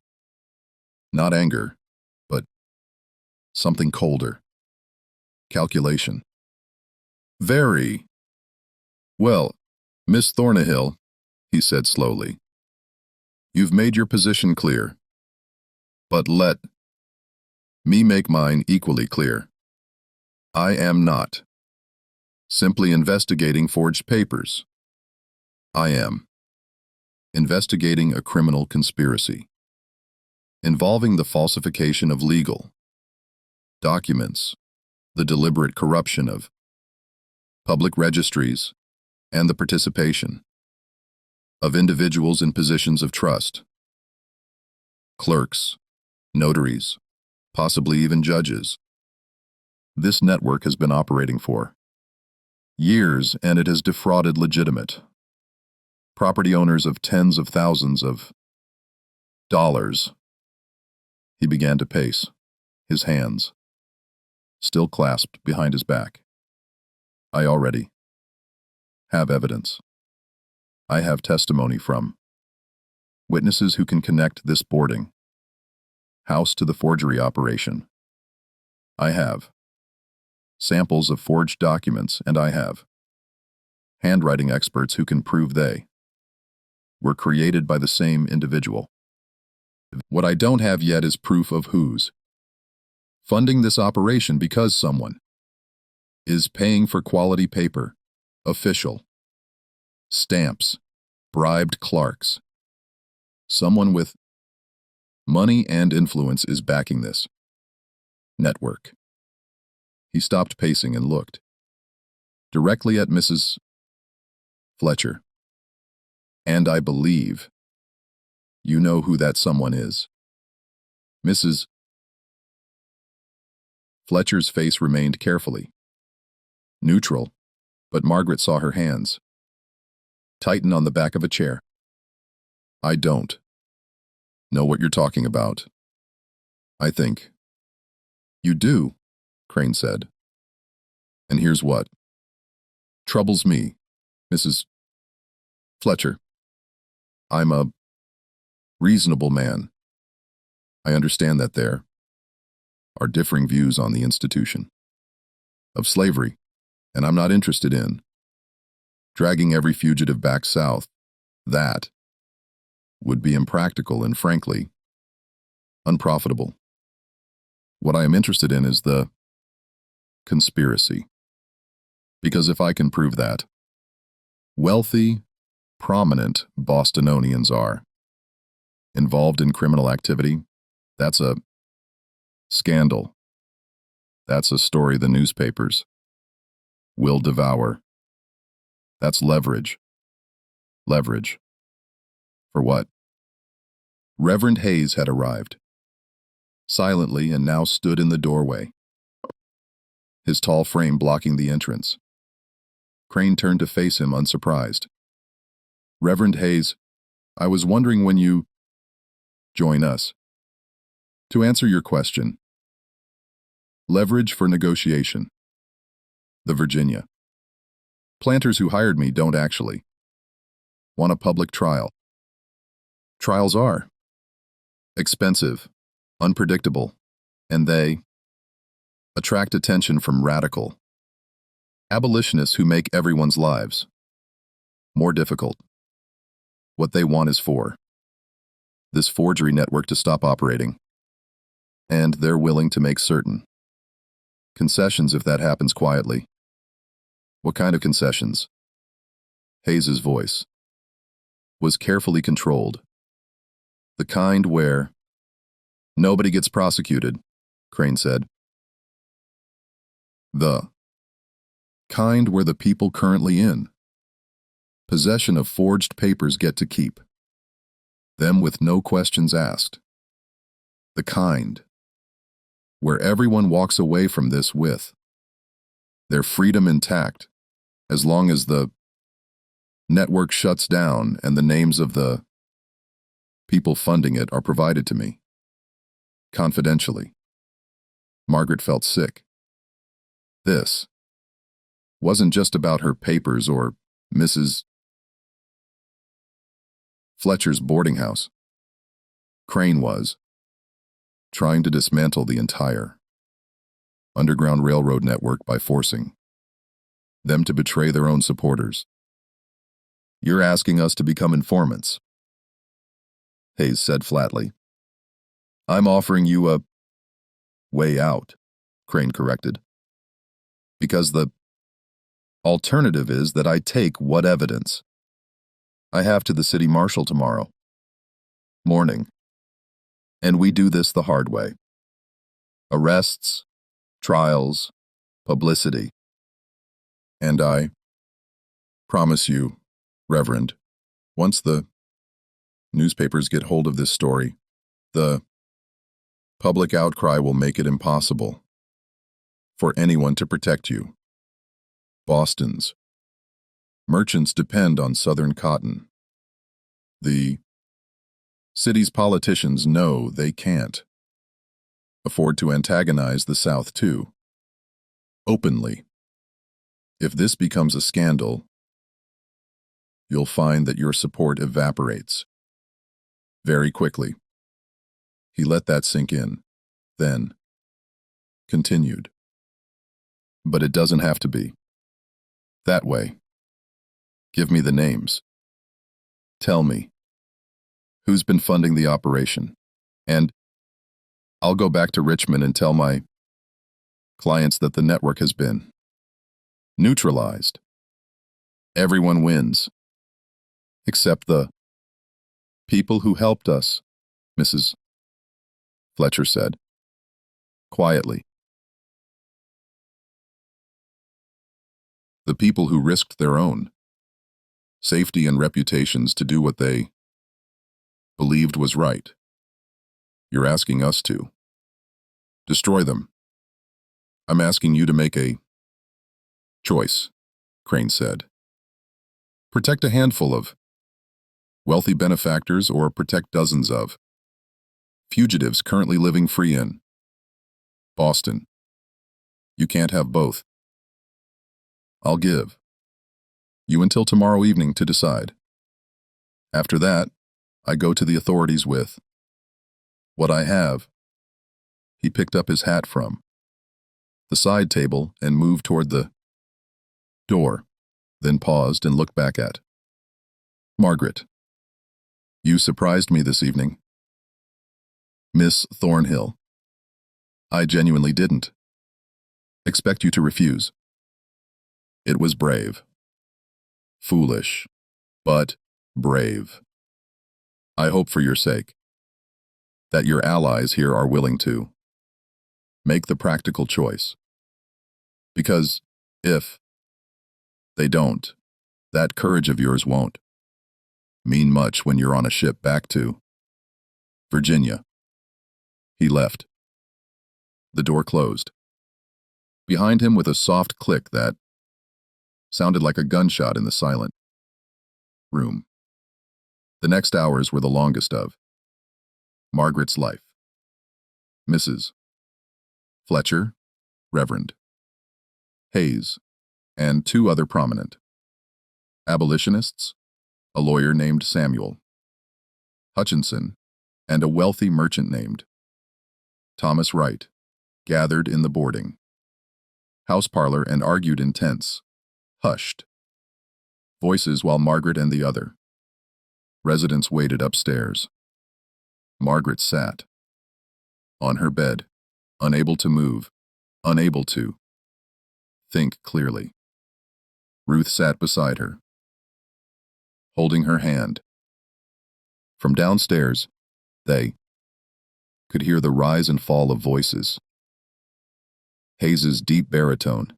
Not anger, but something colder. Calculation. "Very well, Miss Thornnehill," he said slowly. "You've made your position clear. But let me make mine equally clear. I am not simply investigating forged papers. I am investigating a criminal conspiracy involving the falsification of legal documents, the deliberate corruption of public registries, and the participation of individuals in positions of trust, clerks, notaries, possibly even judges. This network has been operating for years, and it has defrauded legitimate property owners of tens of thousands of dollars." He began to pace, his hands still clasped behind his back. "I already have evidence. I have testimony from witnesses who can connect this boarding house to the forgery operation. I have samples of forged documents, and I have handwriting experts who can prove they were created by the same individual. What I don't have yet is proof of who's funding this operation, because someone is paying for quality paper, official stamps, bribed clerks, someone with Money and influence is backing this network. He stopped pacing and looked directly at Mrs. Fletcher. And I believe you know who that someone is. Mrs. Fletcher's face remained carefully neutral, but Margaret saw her hands tighten on the back of a chair. I don't know what you're talking about. I think you do, Crane said. And here's what troubles me, Mrs. Fletcher. I'm a reasonable man. I understand that there are differing views on the institution of slavery, and I'm not interested in dragging every fugitive back south. That would be impractical and, frankly, unprofitable. What I am interested in is the conspiracy. Because if I can prove that wealthy, prominent Bostonians are involved in criminal activity, that's a scandal. That's a story the newspapers will devour. That's leverage. Leverage. For what? Reverend Hayes had arrived, silently, and now stood in the doorway, his tall frame blocking the entrance. Crane turned to face him, unsurprised. Reverend Hayes, I was wondering when you join us. To answer your question, leverage for negotiation. The Virginia planters who hired me don't actually want a public trial. Trials are expensive, unpredictable, and they attract attention from radical abolitionists who make everyone's lives more difficult. What they want is for this forgery network to stop operating, and they're willing to make certain concessions if that happens quietly. What kind of concessions? Hayes's voice was carefully controlled. The kind where nobody gets prosecuted, Crane said. The kind where the people currently in possession of forged papers get to keep them with no questions asked. The kind where everyone walks away from this with their freedom intact, as long as the network shuts down and the names of the people funding it are provided to me, confidentially. Margaret felt sick. This wasn't just about her papers or Mrs. Fletcher's boarding house. Crane was trying to dismantle the entire Underground Railroad network by forcing them to betray their own supporters. You're asking us to become informants, Hayes said flatly. I'm offering you a way out, Crane corrected. Because the alternative is that I take what evidence I have to the city marshal tomorrow morning, and we do this the hard way. Arrests, trials, publicity. And I promise you, Reverend, once the newspapers get hold of this story, the public outcry will make it impossible for anyone to protect you. Boston's merchants depend on Southern cotton. The city's politicians know they can't afford to antagonize the South too openly. If this becomes a scandal, you'll find that your support evaporates very quickly. He let that sink in, then continued. But it doesn't have to be that way. Give me the names. Tell me who's been funding the operation, and I'll go back to Richmond and tell my clients that the network has been neutralized. Everyone wins, except the people who helped us, Mrs. Fletcher said, quietly. The people who risked their own safety and reputations to do what they believed was right. You're asking us to destroy them. I'm asking you to make a choice, Crane said. Protect a handful of wealthy benefactors or protect dozens of fugitives currently living free in Boston. You can't have both. I'll give you until tomorrow evening to decide. After that, I go to the authorities with what I have. He picked up his hat from the side table and moved toward the door, then paused and looked back at Margaret. You surprised me this evening, Miss Thornhill. I genuinely didn't expect you to refuse. It was brave. Foolish, but brave. I hope for your sake that your allies here are willing to make the practical choice. Because if they don't, that courage of yours won't mean much when you're on a ship back to Virginia. He left. The door closed behind him with a soft click that sounded like a gunshot in the silent room. The next hours were the longest of Margaret's life. Mrs. Fletcher, Reverend Hayes, and two other prominent abolitionists, a lawyer named Samuel Hutchinson, and a wealthy merchant named Thomas Wright, gathered in the boarding house parlor and argued in tense, hushed voices while Margaret and the other residents waited upstairs. Margaret sat on her bed, unable to move, unable to think clearly. Ruth sat beside her, holding her hand. From downstairs, they could hear the rise and fall of voices. Hayes's deep baritone,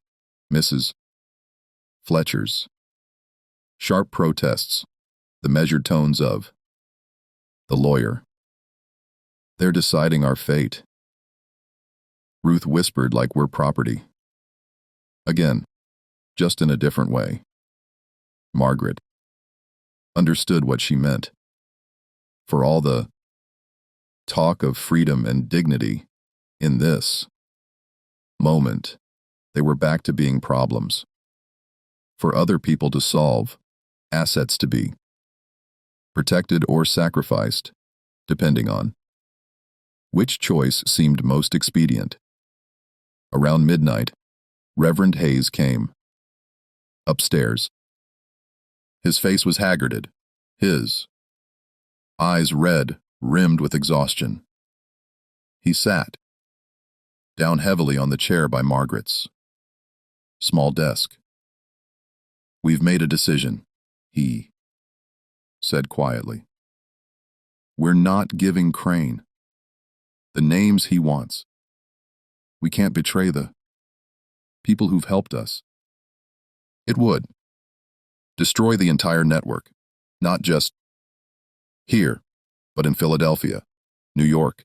Mrs. Fletcher's sharp protests, the measured tones of the lawyer. They're deciding our fate, Ruth whispered, like we're property. Again, just in a different way. Margaret understood what she meant. For all the talk of freedom and dignity in this moment, they were back to being problems for other people to solve, assets to be protected or sacrificed, depending on which choice seemed most expedient. Around midnight, Reverend Hayes came upstairs. His face was haggarded, his eyes red, rimmed with exhaustion. He sat down heavily on the chair by Margaret's small desk. We've made a decision, he said quietly. We're not giving Crane the names he wants. We can't betray the people who've helped us. It would destroy the entire network, not just here, but in Philadelphia, New York,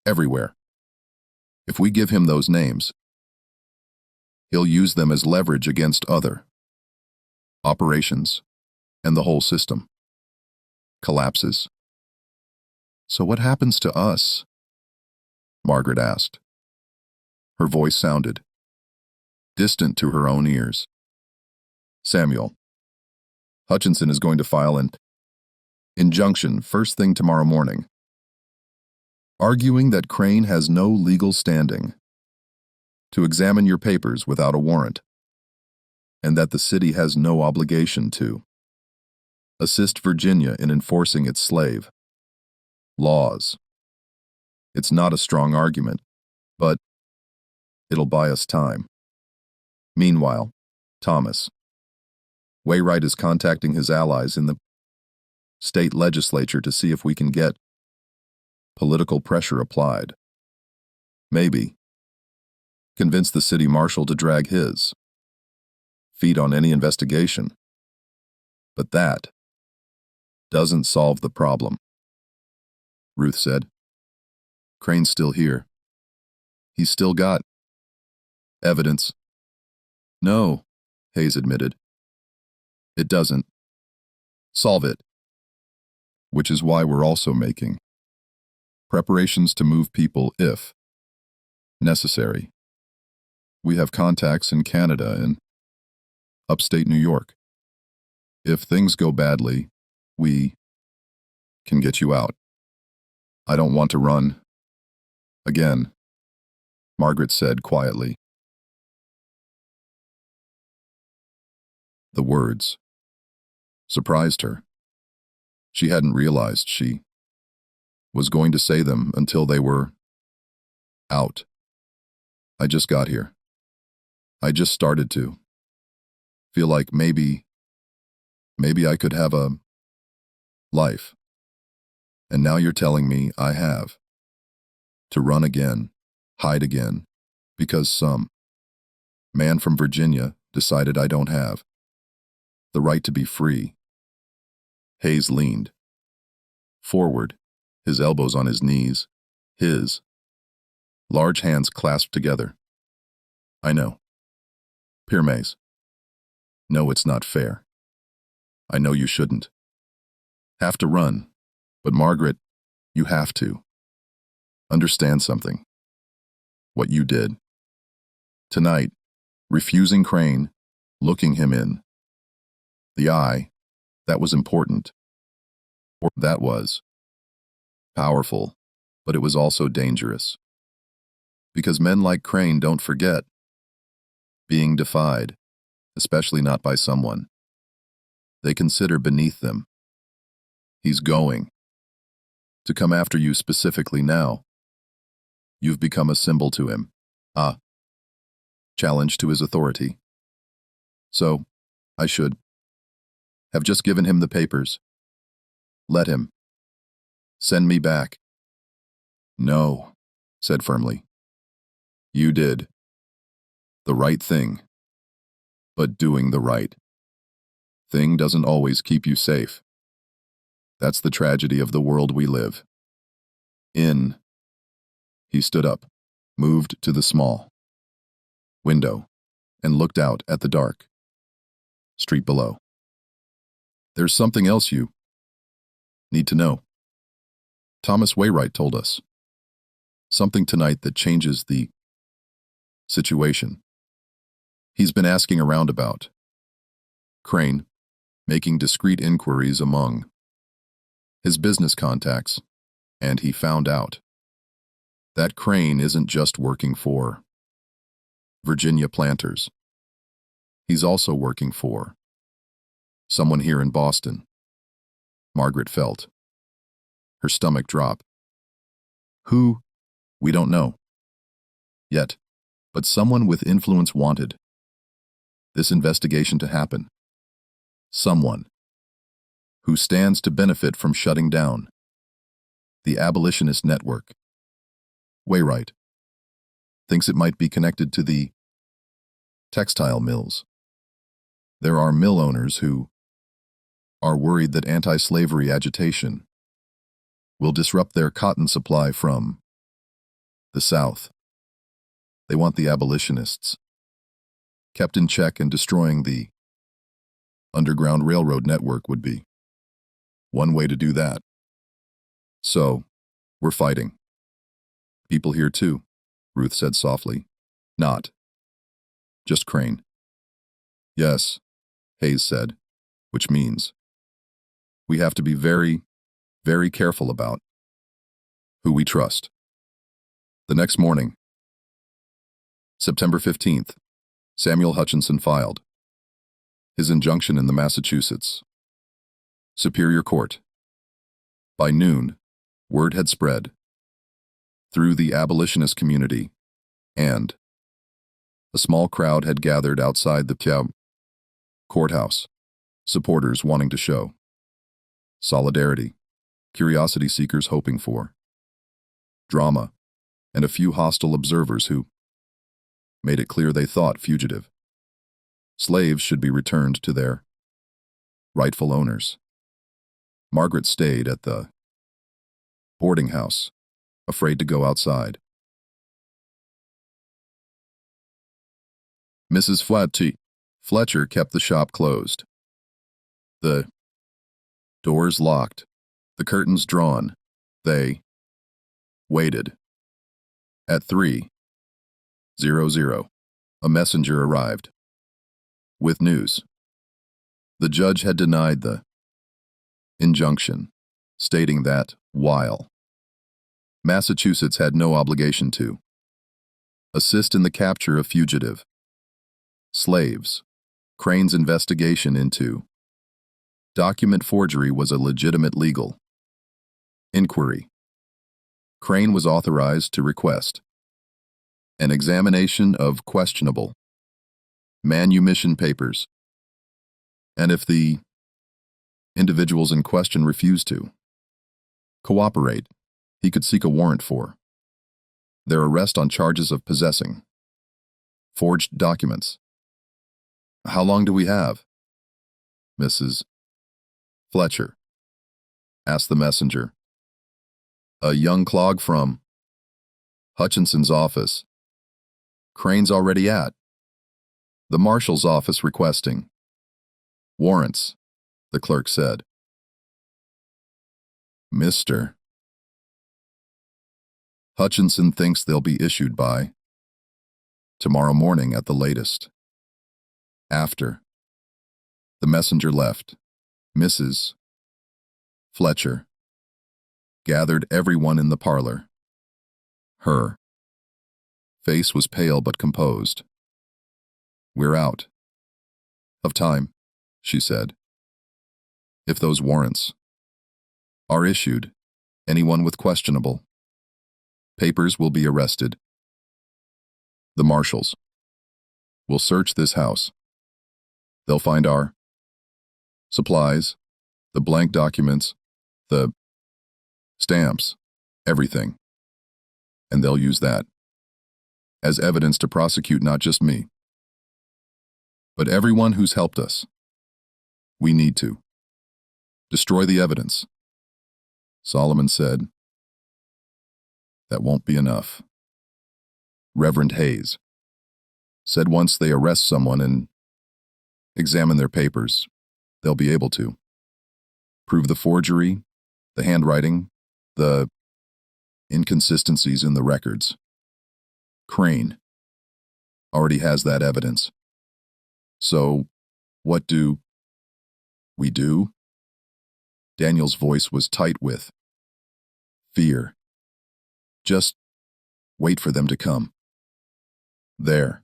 everywhere. If we give him those names, he'll use them as leverage against other operations, and the whole system collapses. So what happens to us? Margaret asked. Her voice sounded distant to her own ears. Samuel Hutchinson is going to file an injunction first thing tomorrow morning, arguing that Crane has no legal standing to examine your papers without a warrant, and that the city has no obligation to assist Virginia in enforcing its slave laws. It's not a strong argument, but it'll buy us time. Meanwhile, Thomas Wainwright is contacting his allies in the state legislature to see if we can get Political pressure applied. Maybe. Convince the city marshal to drag his feet on any investigation. But that doesn't solve the problem, Ruth said. Crane's still here. He's still got evidence. No, Hayes admitted. It doesn't solve it. Which is why we're also making preparations to move people if necessary. We have contacts in Canada and upstate New York. If things go badly, we can get you out. I don't want to run again, Margaret said quietly. The words surprised her. She hadn't realized she was going to say them until they were out. I just got here. I just started to feel like maybe I could have a life. And now you're telling me I have to run again, hide again, because some man from Virginia decided I don't have the right to be free. Hayes leaned forward, his elbows on his knees, his large hands clasped together. I know. Pirmaze. No, it's not fair. I know you shouldn't have to run, but Margaret, you have to understand something. What you did tonight, refusing Crane, looking him in the eye, that was important. Or that was powerful, but it was also dangerous. Because men like Crane don't forget being defied, especially not by someone they consider beneath them. He's going to come after you specifically now. You've become a symbol to him, a challenge to his authority. So, I should have just given him the papers. Let him send me back. No, said firmly. You did the right thing, but doing the right thing doesn't always keep you safe. That's the tragedy of the world we live in. He stood up, moved to the small window, and looked out at the dark street below. There's something else you need to know. Thomas Wainwright told us something tonight that changes the situation. He's been asking around about Crane, making discreet inquiries among his business contacts, and he found out that Crane isn't just working for Virginia planters. He's also working for someone here in Boston. Margaret felt her stomach drop. Who? We don't know yet, but someone with influence wanted this investigation to happen. Someone who stands to benefit from shutting down the abolitionist network. Wainwright thinks it might be connected to the textile mills. There are mill owners who are worried that anti-slavery agitation will disrupt their cotton supply from the South. They want the abolitionists kept in check, and destroying the Underground Railroad network would be one way to do that. So, we're fighting. People here too, Ruth said softly. Not just Crane. Yes, Hayes said, which means we have to be very, very careful about who we trust. The next morning, September 15th, Samuel Hutchinson filed his injunction in the Massachusetts Superior Court. By noon, word had spread through the abolitionist community, and a small crowd had gathered outside the courthouse, supporters wanting to show solidarity, curiosity seekers hoping for drama, and a few hostile observers who made it clear they thought fugitive slaves should be returned to their rightful owners. Margaret stayed at the boarding house, afraid to go outside. Mrs. Fletcher kept the shop closed. The doors locked, the curtains drawn. They waited. At 3:00, a messenger arrived with news. The judge had denied the injunction, stating that, while Massachusetts had no obligation to assist in the capture of fugitive slaves, Crane's investigation into document forgery was a legitimate legal inquiry. Crane was authorized to request an examination of questionable manumission papers, and if the individuals in question refused to cooperate, he could seek a warrant for their arrest on charges of possessing forged documents. How long do we have? Mrs. Fletcher asked the messenger. A young clog from Hutchinson's office. Crane's already at the marshal's office requesting warrants, the clerk said. Mr. Hutchinson thinks they'll be issued by tomorrow morning at the latest. After the messenger left, Mrs. Fletcher gathered everyone in the parlor. Her face was pale but composed. We're out of time, she said. If those warrants are issued, anyone with questionable papers will be arrested. The marshals will search this house. They'll find our supplies, the blank documents, the stamps, everything. And they'll use that as evidence to prosecute not just me, but everyone who's helped us. We need to destroy the evidence. Solomon said, that won't be enough. Reverend Hayes said once they arrest someone and examine their papers, they'll be able to prove the forgery, the handwriting, the inconsistencies in the records. Crane already has that evidence. So, what do we do? Daniel's voice was tight with fear. Just wait for them to come. There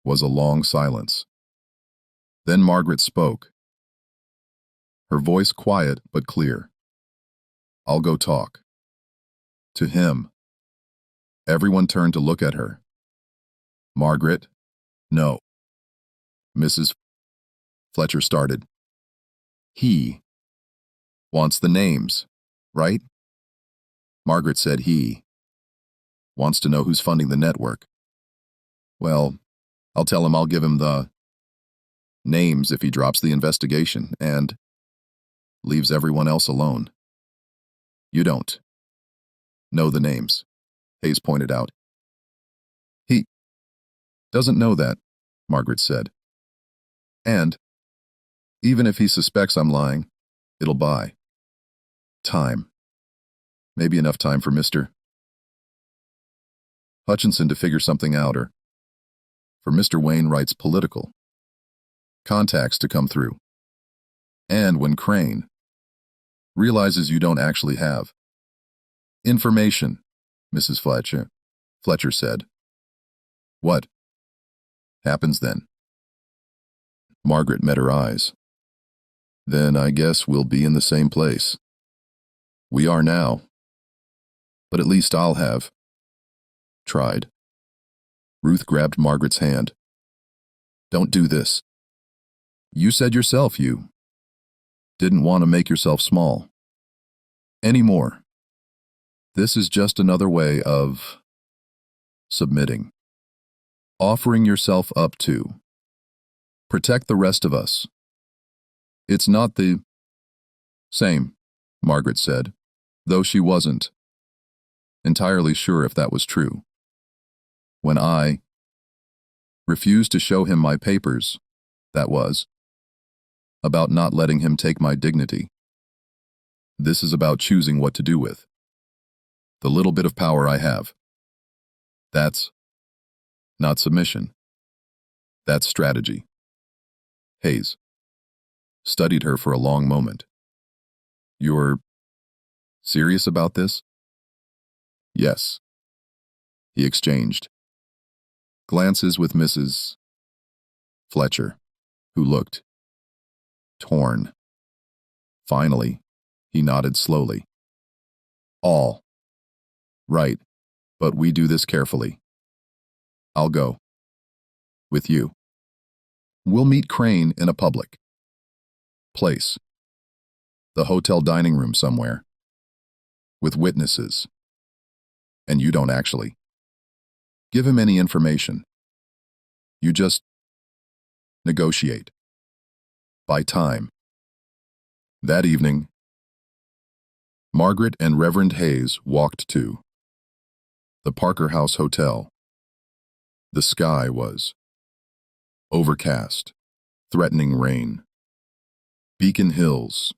was a long silence. Then Margaret spoke, her voice quiet but clear. I'll go talk to him. Everyone turned to look at her. Margaret? No. Mrs. Fletcher started. He wants the names, right? Margaret said he wants to know who's funding the network. Well, I'll tell him I'll give him the names if he drops the investigation and leaves everyone else alone. You don't know the names, Hayes pointed out. He doesn't know that, Margaret said. And even if he suspects I'm lying, it'll buy time. Maybe enough time for Mr. Hutchinson to figure something out, or for Mr. Wainwright's political contacts to come through. And when Crane realizes you don't actually have information, Mrs. Fletcher said. What happens then? Margaret met her eyes. Then I guess we'll be in the same place. We are now. But at least I'll have tried. Ruth grabbed Margaret's hand. Don't do this. You said yourself you didn't want to make yourself small anymore. This is just another way of submitting, offering yourself up to protect the rest of us. It's not the same, Margaret said, though she wasn't entirely sure if that was true. When I refused to show him my papers, that was about not letting him take my dignity. This is about choosing what to do with the little bit of power I have. That's not submission. That's strategy. Hayes studied her for a long moment. You're serious about this? Yes. He exchanged glances with Mrs. Fletcher, who looked torn. Finally, he nodded slowly. All right, but we do this carefully. I'll go with you. We'll meet Crane in a public place, the hotel dining room somewhere, with witnesses. And you don't actually give him any information. You just negotiate. By time. That evening, Margaret and Reverend Hayes walked to the Parker House Hotel. The sky was overcast, threatening rain. Beacon Hills.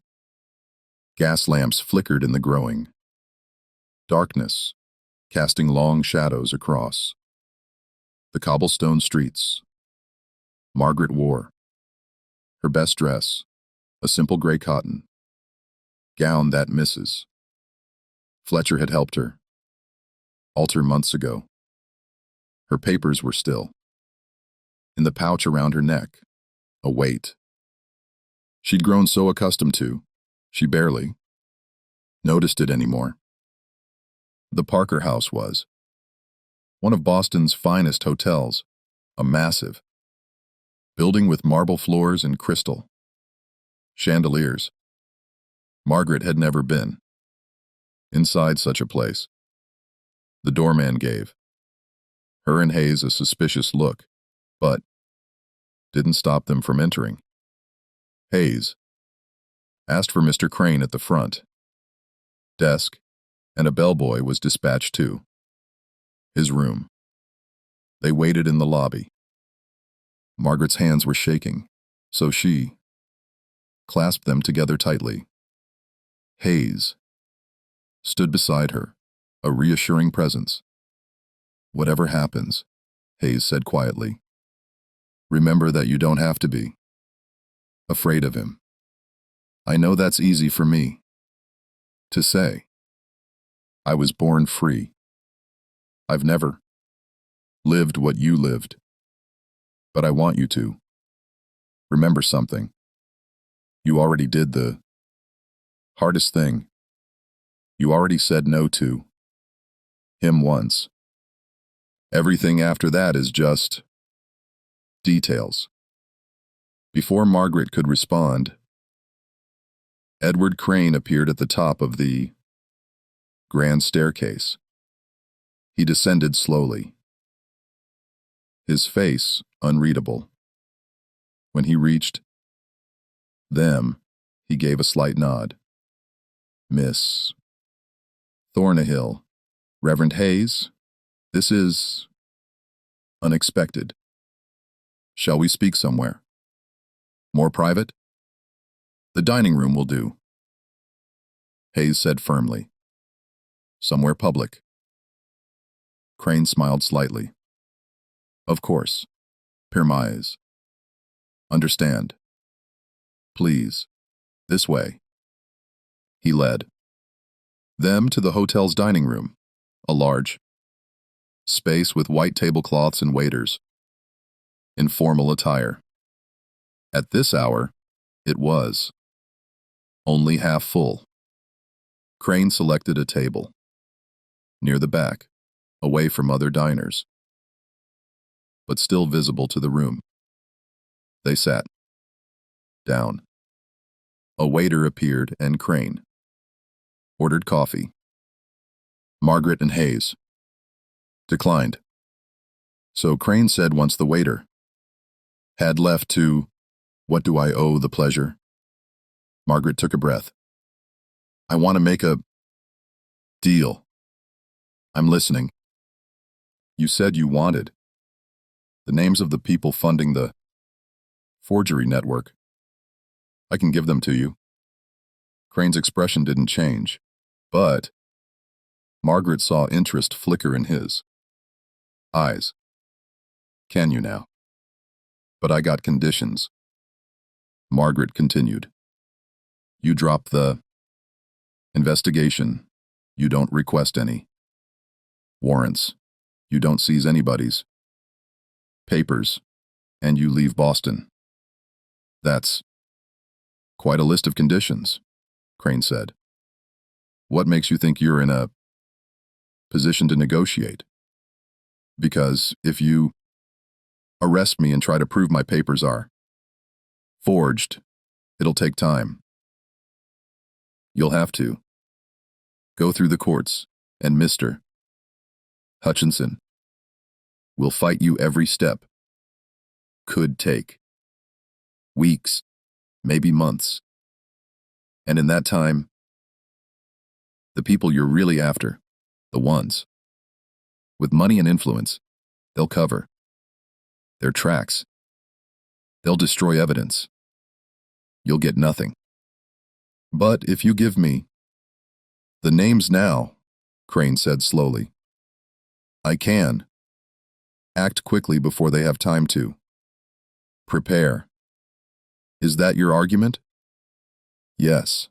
Gas lamps flickered in the growing darkness, casting long shadows across the cobblestone streets. Margaret wore her best dress, a simple gray cotton gown that Mrs. Fletcher had helped her alter months ago. Her papers were still in the pouch around her neck, a weight she'd grown so accustomed to, she barely noticed it anymore. The Parker House was one of Boston's finest hotels, a massive building with marble floors and crystal chandeliers. Margaret had never been inside such a place. The doorman gave her and Hayes a suspicious look, but didn't stop them from entering. Hayes asked for Mr. Crane at the front desk, and a bellboy was dispatched to his room. They waited in the lobby. Margaret's hands were shaking, so she clasped them together tightly. Hayes stood beside her, a reassuring presence. Whatever happens, Hayes said quietly, remember that you don't have to be afraid of him. I know that's easy for me to say. I was born free. I've never lived what you lived. But I want you to remember something. You already did the hardest thing. You already said no to him once. Everything after that is just details. Before Margaret could respond, Edward Crane appeared at the top of the grand staircase. He descended slowly, his face unreadable. When he reached them, he gave a slight nod. Miss Thornnehill, Reverend Hayes, this is unexpected. Shall we speak somewhere more private? The dining room will do, Hayes said firmly. Somewhere public. Crane smiled slightly. Of course, Pirmais. Understand. Please, this way. He led them to the hotel's dining room, a large space with white tablecloths and waiters in formal attire. At this hour, it was only half full. Crane selected a table near the back, away from other diners, but still visible to the room. They sat down. A waiter appeared and Crane ordered coffee. Margaret and Hayes. Declined. So Crane said once the waiter had left to, "What do I owe the pleasure?" Margaret took a breath. "I want to make a deal." "I'm listening." "You said you wanted the names of the people funding the forgery network. I can give them to you." Crane's expression didn't change, but Margaret saw interest flicker in his eyes. "Can you now?" "But I got conditions." Margaret continued. "You drop the investigation. You don't request any warrants. You don't seize anybody's papers. And you leave Boston." "That's quite a list of conditions," Crane said. "What makes you think you're in a position to negotiate?" "Because if you arrest me and try to prove my papers are forged, it'll take time. You'll have to go through the courts, and Mr. Hutchinson will fight you every step. Could take weeks, maybe months. And in that time, the people you're really after, the ones with money and influence, they'll cover their tracks. They'll destroy evidence. You'll get nothing. But if you give me the names now," Crane said slowly, "I can act quickly before they have time to prepare." "Is that your argument?" "Yes."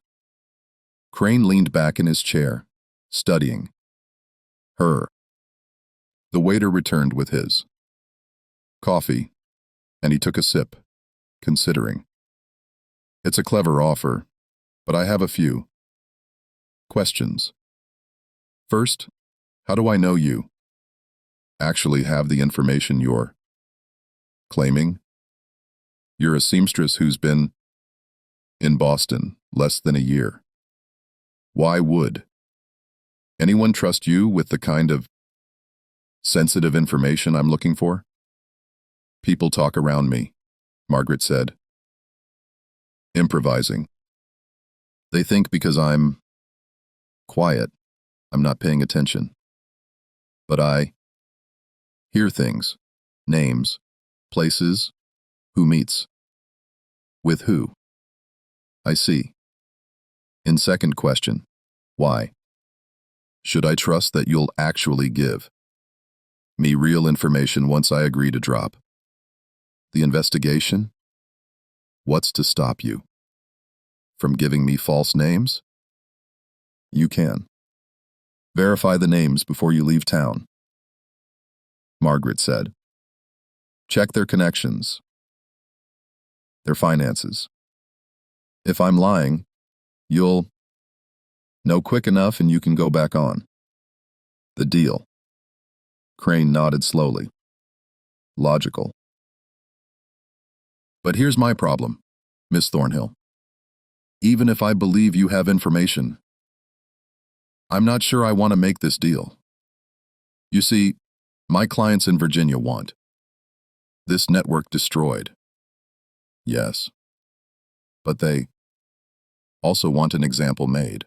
Crane leaned back in his chair, studying her. The waiter returned with his coffee, and he took a sip, considering. "It's a clever offer, but I have a few questions. First, how do I know you actually have the information you're claiming? You're a seamstress who's been in Boston less than a year. Why would anyone trust you with the kind of sensitive information I'm looking for?" "People talk around me," Margaret said, improvising. "They think because I'm quiet, I'm not paying attention. But I hear things, names, places, who meets, with who. I see. In second question, why should I trust that you'll actually give me real information once I agree to drop the investigation? What's to stop you from giving me false names? You can verify the names before you leave town," Margaret said. "Check their connections, their finances. If I'm lying, you'll know quick enough and you can go back on the deal." Crane nodded slowly. "Logical. But here's my problem, Miss Thornhill. Even if I believe you have information, I'm not sure I want to make this deal. You see, my clients in Virginia want this network destroyed. Yes. But they also want an example made.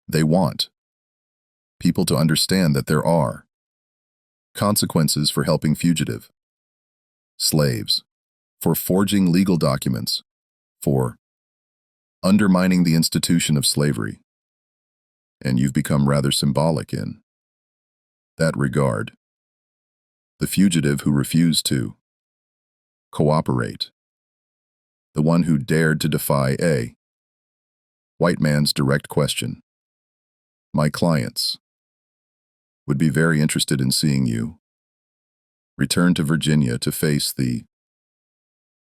They want people to understand that there are consequences for helping fugitive slaves, for forging legal documents, for undermining the institution of slavery. And you've become rather symbolic in that regard. The fugitive who refused to cooperate. The one who dared to defy a white man's direct question. My clients would be very interested in seeing you return to Virginia to face the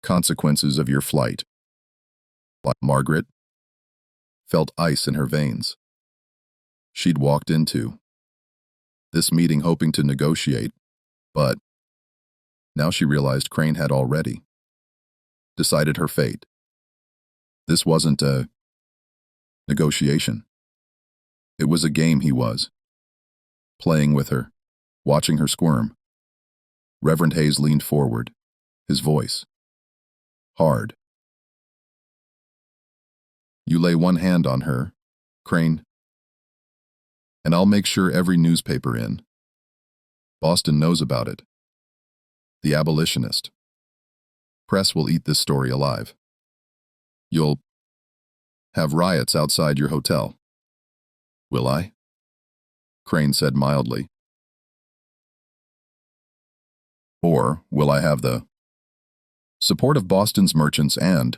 consequences of your flight." Margaret felt ice in her veins. She'd walked into this meeting hoping to negotiate, but now she realized Crane had already decided her fate. This wasn't a negotiation. It was a game he was playing with her, watching her squirm. Reverend Hayes leaned forward, his voice hard. You lay one hand on her, Crane, and I'll make sure every newspaper in Boston knows about it. The abolitionist press will eat this story alive. You'll have riots outside your hotel. Will I? Crane said mildly. Or will I have the support of Boston's merchants and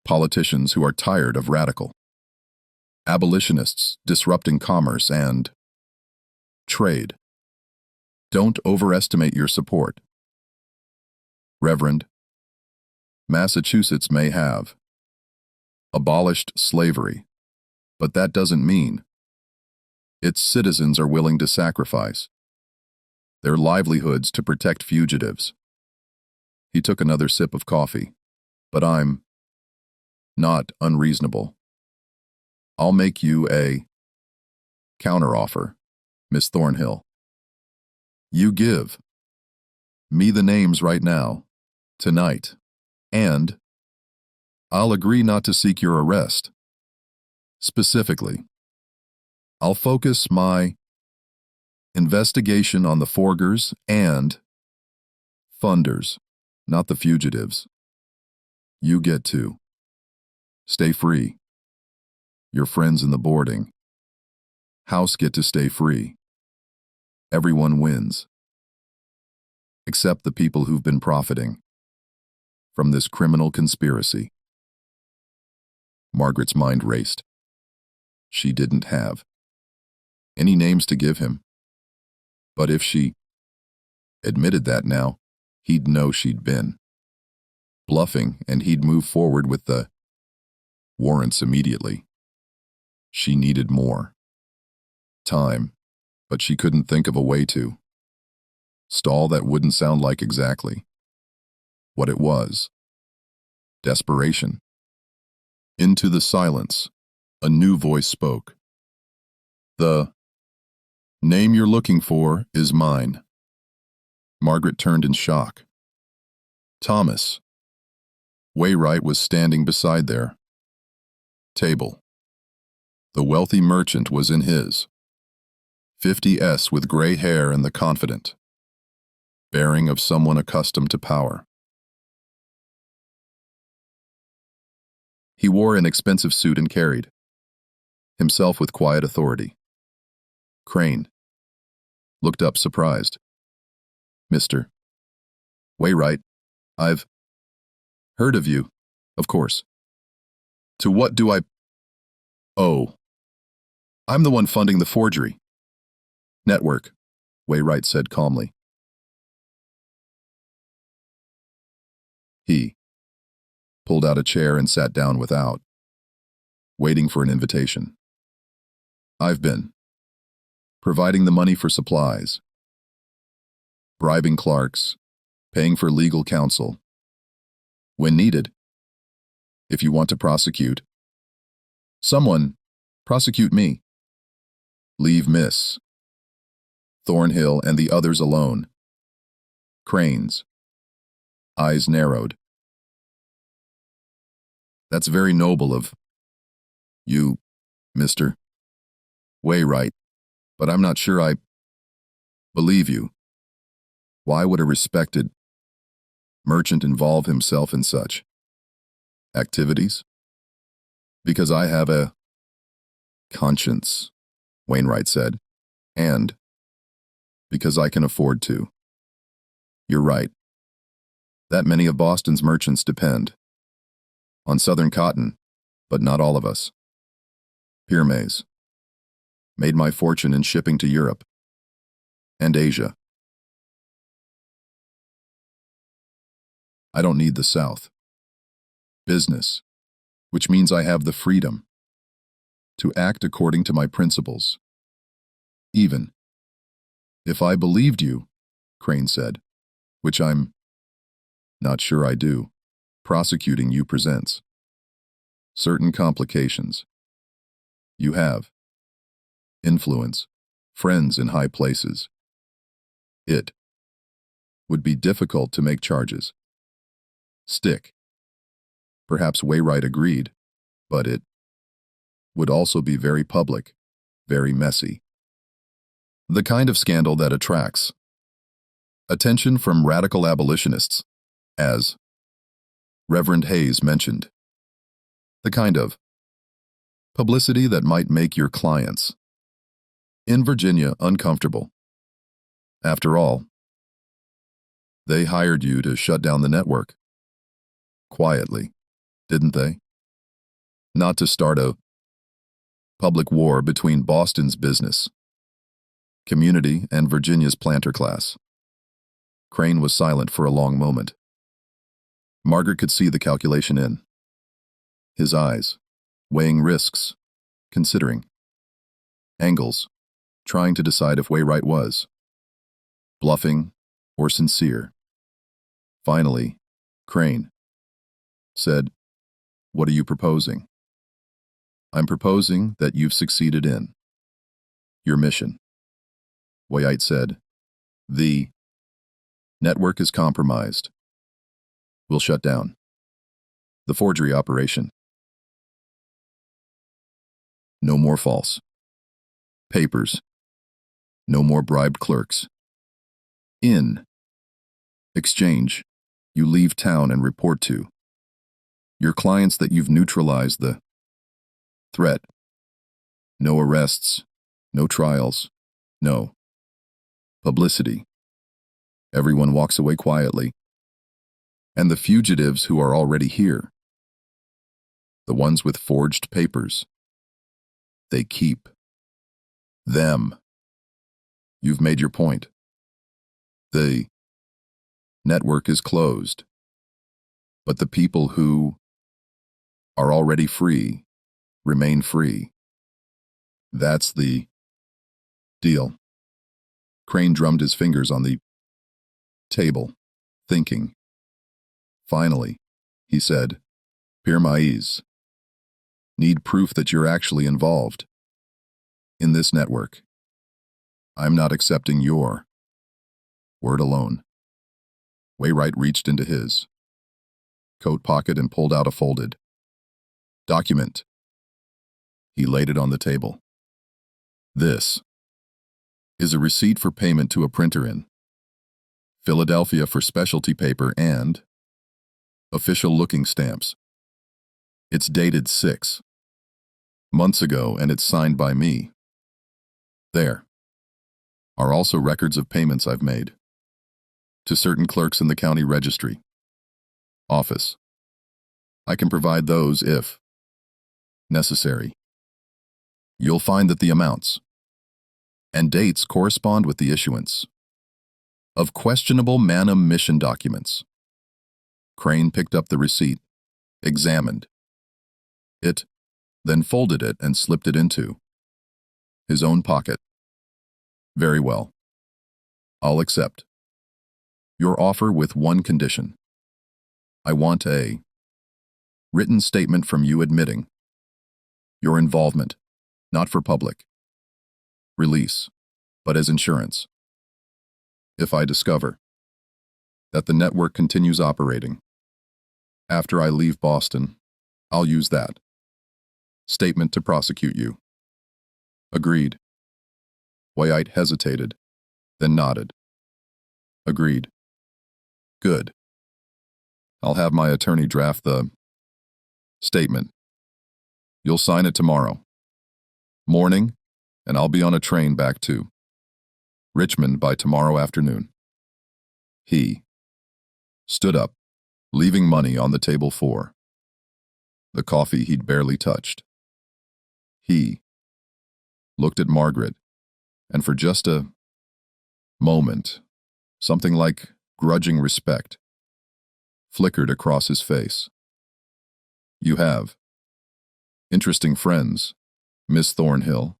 politicians who are tired of radical abolitionists disrupting commerce and trade? Don't overestimate your support. Reverend, Massachusetts may have abolished slavery, but that doesn't mean its citizens are willing to sacrifice their livelihoods to protect fugitives. He took another sip of coffee. But I'm not unreasonable. I'll make you a counteroffer, Miss Thornhill. You give me the names right now, tonight, and I'll agree not to seek your arrest. Specifically, I'll focus my investigation on the forgers and funders, not the fugitives. You get to stay free. Your friends in the boarding house get to stay free. Everyone wins, except the people who've been profiting from this criminal conspiracy. Margaret's mind raced. She didn't have any names to give him. But if she admitted that now, he'd know she'd been bluffing and he'd move forward with the warrants immediately. She needed more time, but she couldn't think of a way to stall that wouldn't sound like exactly what it was. Desperation. Into the silence, a new voice spoke. The name you're looking for is mine. Margaret turned in shock. Thomas. Wainwright was standing beside their table. The wealthy merchant was in his 50s with gray hair and the confident bearing of someone accustomed to power. He wore an expensive suit and carried himself with quiet authority. Crane looked up surprised. Mr. Wainwright, I've heard of you, of course. To what do I owe? I'm the one funding the forgery network, Wainwright said calmly. He pulled out a chair and sat down without waiting for an invitation. I've been providing the money for supplies, bribing clerks, paying for legal counsel. When needed, if you want to prosecute someone, prosecute me. Leave Miss Thornhill and the others alone. Crane's eyes narrowed. That's very noble of you, Mr. Wainwright, but I'm not sure I believe you. Why would a respected merchant involve himself in such activities? Because I have a conscience, Wainwright said, and because I can afford to. You're right. That many of Boston's merchants depend on Southern cotton, but not all of us. Pirmays made my fortune in shipping to Europe and Asia. I don't need the South. Business, which means I have the freedom to act according to my principles. Even if I believed you, Crane said, which I'm not sure I do, prosecuting you presents certain complications. You have influence friends in high places. It would be difficult to make charges. Stick. Perhaps Wainwright agreed, but it would also be very public, very messy. The kind of scandal that attracts attention from radical abolitionists, as Reverend Hayes mentioned. The kind of publicity that might make your clients in Virginia uncomfortable. After all, they hired you to shut down the network. Quietly, didn't they? Not to start a public war between Boston's business community and Virginia's planter class. Crane was silent for a long moment. Margaret could see the calculation in his eyes, weighing risks, considering angles, trying to decide if Wainwright was bluffing or sincere. Finally, Crane said, "What are you proposing?" "I'm proposing that you've succeeded in your mission." Wainwright said, "The network is compromised. We'll shut down the forgery operation. No more false papers. No more bribed clerks. In exchange, you leave town and report to your clients that you've neutralized the threat. No arrests, no trials, no publicity. Everyone walks away quietly. And the fugitives who are already here, the ones with forged papers, they keep them. You've made your point. The network is closed, but the people who are already free remain free. That's the deal." Crane drummed his fingers on the table, thinking. Finally, he said, "Pir mais. Need proof that you're actually involved in this network. I'm not accepting your word alone." Wainwright reached into his coat pocket and pulled out a folded document. He laid it on the table. "This is a receipt for payment to a printer in Philadelphia for specialty paper and official looking stamps. It's dated 6 months ago and it's signed by me. There are also records of payments I've made to certain clerks in the county registry office. I can provide those if necessary. You'll find that the amounts and dates correspond with the issuance of questionable manumission documents." Crane picked up the receipt, examined it, then folded it and slipped it into his own pocket. "Very well. I'll accept your offer with one condition. I want a written statement from you admitting your involvement, not for public release, but as insurance. If I discover that the network continues operating after I leave Boston, I'll use that statement to prosecute you." "Agreed." Wainwright hesitated, then nodded. "Agreed. Good. I'll have my attorney draft the statement. You'll sign it tomorrow morning, and I'll be on a train back to Richmond by tomorrow afternoon." He stood up, leaving money on the table for the coffee he'd barely touched. He looked at Margaret, and for just a moment, something like grudging respect flickered across his face. "You have interesting friends, Miss Thornnehill.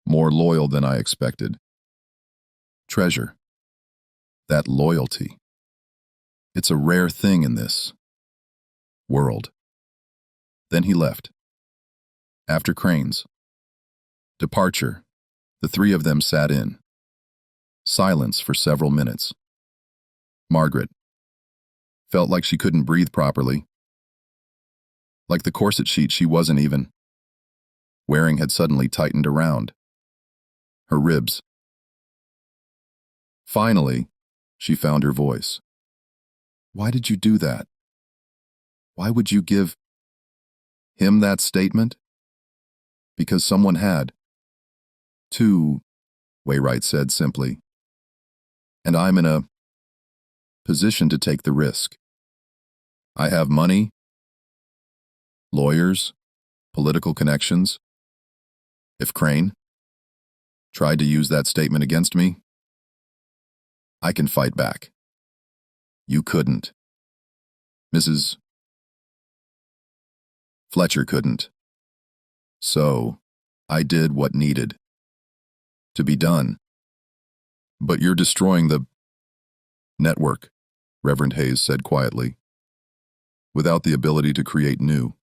More loyal than I expected. Treasure that loyalty. It's a rare thing in this world." Then he left. After Crane's departure, The three of them sat in silence for several minutes. Margaret felt like she couldn't breathe properly, like the corset sheet she wasn't even wearing had suddenly tightened around her ribs. Finally, she found her voice. Why did you do that? Why would you give him that statement? Because someone had to, Wainwright said simply. And I'm in a position to take the risk. I have money, lawyers, political connections. If Crane tried to use that statement against me, I can fight back. You couldn't. Mrs. Fletcher couldn't. So, I did what needed to be done. But you're destroying the network, Reverend Hayes said quietly. Without the ability to create new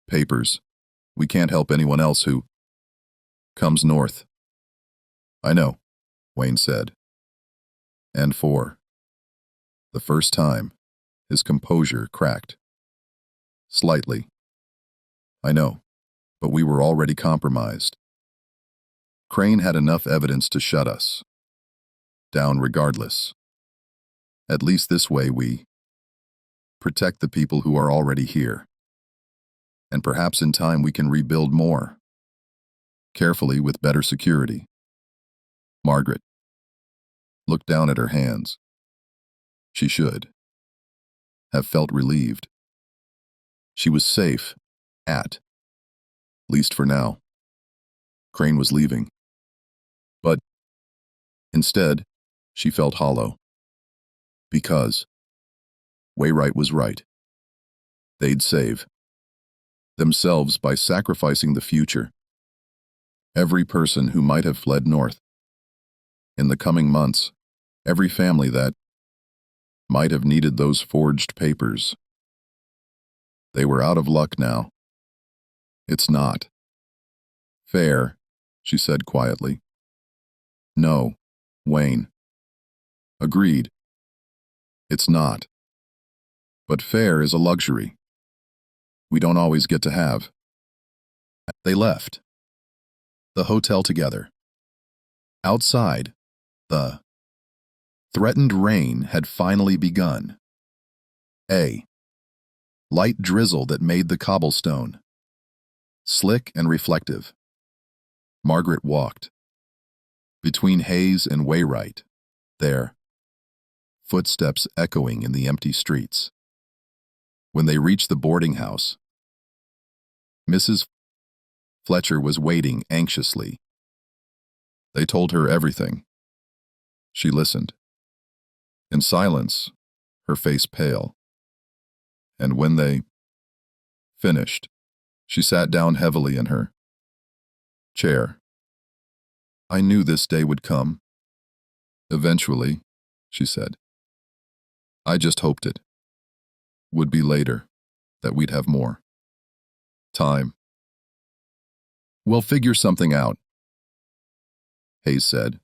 papers, we can't help anyone else who comes north. I know, Wayne said. And for the first time, his composure cracked. Slightly. I know, but we were already compromised. Crane had enough evidence to shut us down regardless. At least this way we protect the people who are already here. And perhaps in time we can rebuild more. Carefully with better security. Margaret looked down at her hands. She should have felt relieved. She was safe, at least for now. Crane was leaving. But instead, she felt hollow. Because Wainwright was right. They'd save themselves by sacrificing the future. Every person who might have fled north. In the coming months, every family that might have needed those forged papers. They were out of luck now. It's not fair, she said quietly. No, Wayne. Agreed. It's not. But fair is a luxury we don't always get to have. They left the hotel together. Outside, the threatened rain had finally begun. A light drizzle that made the cobblestone slick and reflective. Margaret walked between Hayes and Wainwright, their footsteps echoing in the empty streets. When they reached the boarding house, Mrs. Fletcher was waiting anxiously. They told her everything. She listened. In silence, her face pale. And when they finished, she sat down heavily in her chair. I knew this day would come. Eventually, she said. I just hoped it would be later, that we'd have more time. We'll figure something out, Hayes said.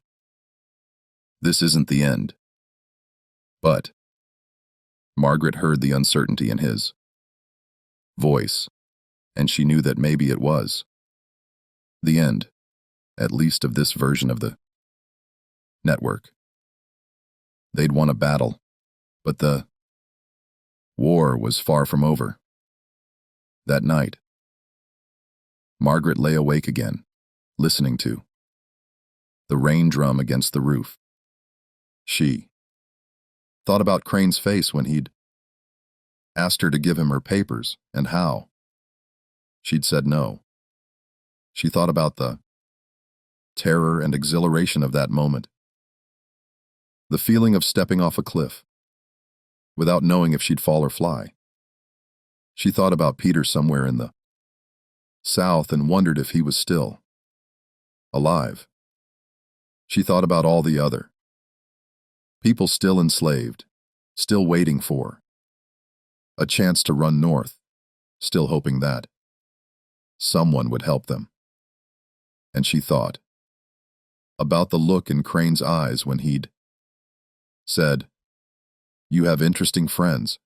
This isn't the end. But Margaret heard the uncertainty in his voice, and she knew that maybe it was the end, at least of this version of the network. They'd won a battle, but the war was far from over. That night, Margaret lay awake again, listening to the rain drum against the roof. She thought about Crane's face when he'd asked her to give him her papers, and how she'd said no. She thought about the terror and exhilaration of that moment. The feeling of stepping off a cliff, without knowing if she'd fall or fly. She thought about Peter somewhere in the south and wondered if he was still alive. She thought about all the other people still enslaved, still waiting for a chance to run north, still hoping that someone would help them. And she thought, about the look in Crane's eyes when he'd said, "You have interesting friends,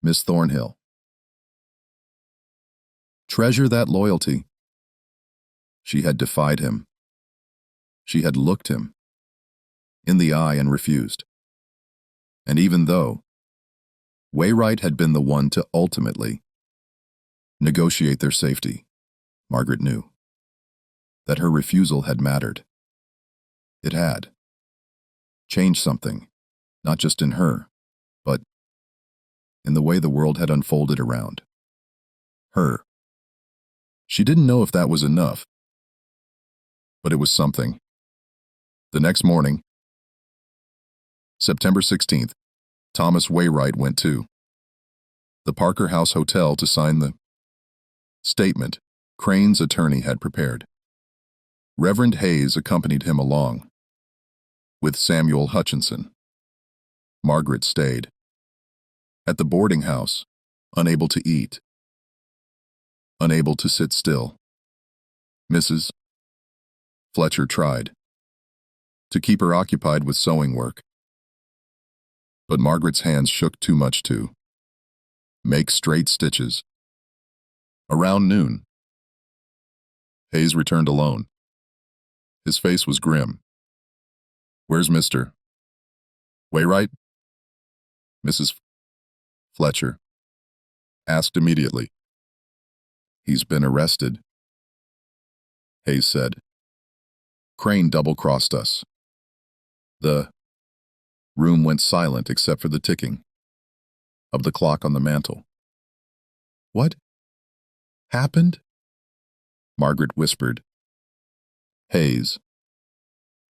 Miss Thornhill. Treasure that loyalty." She had defied him. She had looked him in the eye and refused. And even though Wainwright had been the one to ultimately negotiate their safety, Margaret knew that her refusal had mattered. It had changed something, not just in her, but in the way the world had unfolded around her. She didn't know if that was enough, but it was something. The next morning, September 16th, Thomas Wainwright went to the Parker House Hotel to sign the statement Crane's attorney had prepared. Reverend Hayes accompanied him along with Samuel Hutchinson. Margaret stayed at the boarding house, unable to eat, unable to sit still. Mrs. Fletcher tried to keep her occupied with sewing work, but Margaret's hands shook too much to make straight stitches. Around noon, Hayes returned alone. His face was grim. "Where's Mr. Wainwright?" Mrs. Fletcher asked immediately. "He's been arrested," Hayes said. "Crane double-crossed us." The room went silent except for the ticking of the clock on the mantel. "What happened?" Margaret whispered. Hayes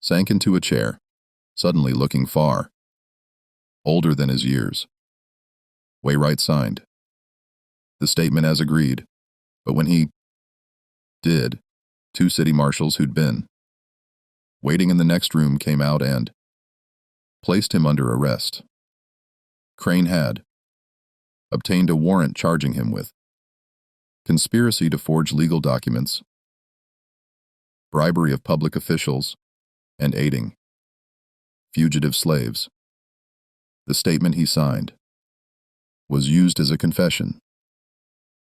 sank into a chair, suddenly looking far older than his years. Wainwright signed the statement as agreed, but when he did, 2 city marshals who'd been waiting in the next room came out and placed him under arrest. Crane had obtained a warrant charging him with conspiracy to forge legal documents, bribery of public officials, and aiding fugitive slaves. The statement he signed was used as a confession.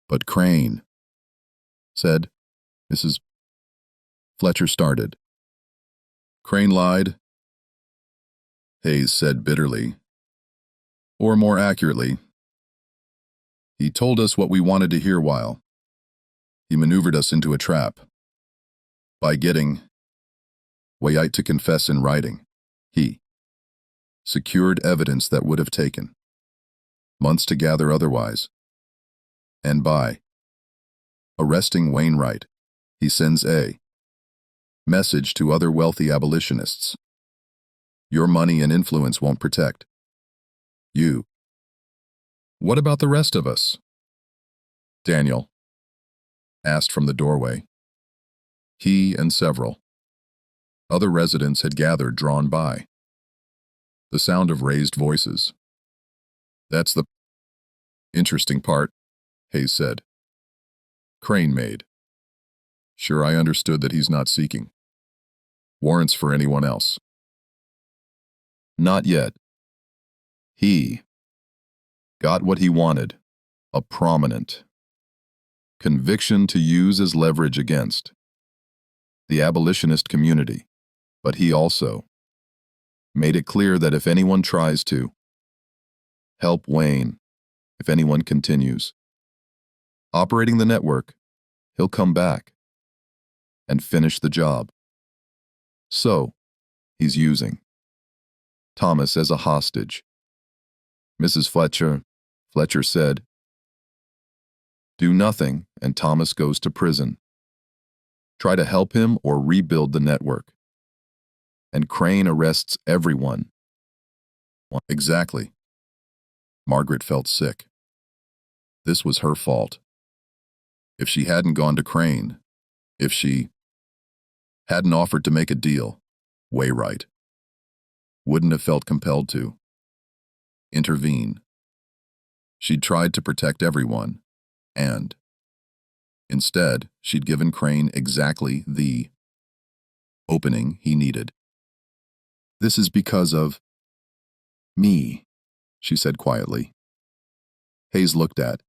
"But Crane," said Mrs. Fletcher started. "Crane lied," Hayes said bitterly. "Or more accurately, he told us what we wanted to hear while he maneuvered us into a trap. By getting Wainwright to confess in writing, he secured evidence that would have taken months to gather otherwise. And by arresting Wainwright, he sends a message to other wealthy abolitionists. Your money and influence won't protect you. What about the rest of us?" Daniel asked from the doorway. He and several other residents had gathered, drawn by the sound of raised voices. "That's the interesting part," Hayes said. Crane made sure I understood that he's not seeking warrants for anyone else. Not yet. He got what he wanted, a prominent conviction to use as leverage against the abolitionist community, but he also made it clear that if anyone tries to help Wayne, if anyone continues operating the network, he'll come back and finish the job. So, he's using Thomas as a hostage. Mrs. Fletcher said, "Do nothing and Thomas goes to prison. Try to help him or rebuild the network. And Crane arrests everyone." Exactly. Margaret felt sick. This was her fault. If she hadn't gone to Crane, if she hadn't offered to make a deal, Wainwright wouldn't have felt compelled to intervene. She'd tried to protect everyone, and instead, she'd given Crane exactly the opening he needed. This is because of me, she said quietly. Hayes looked at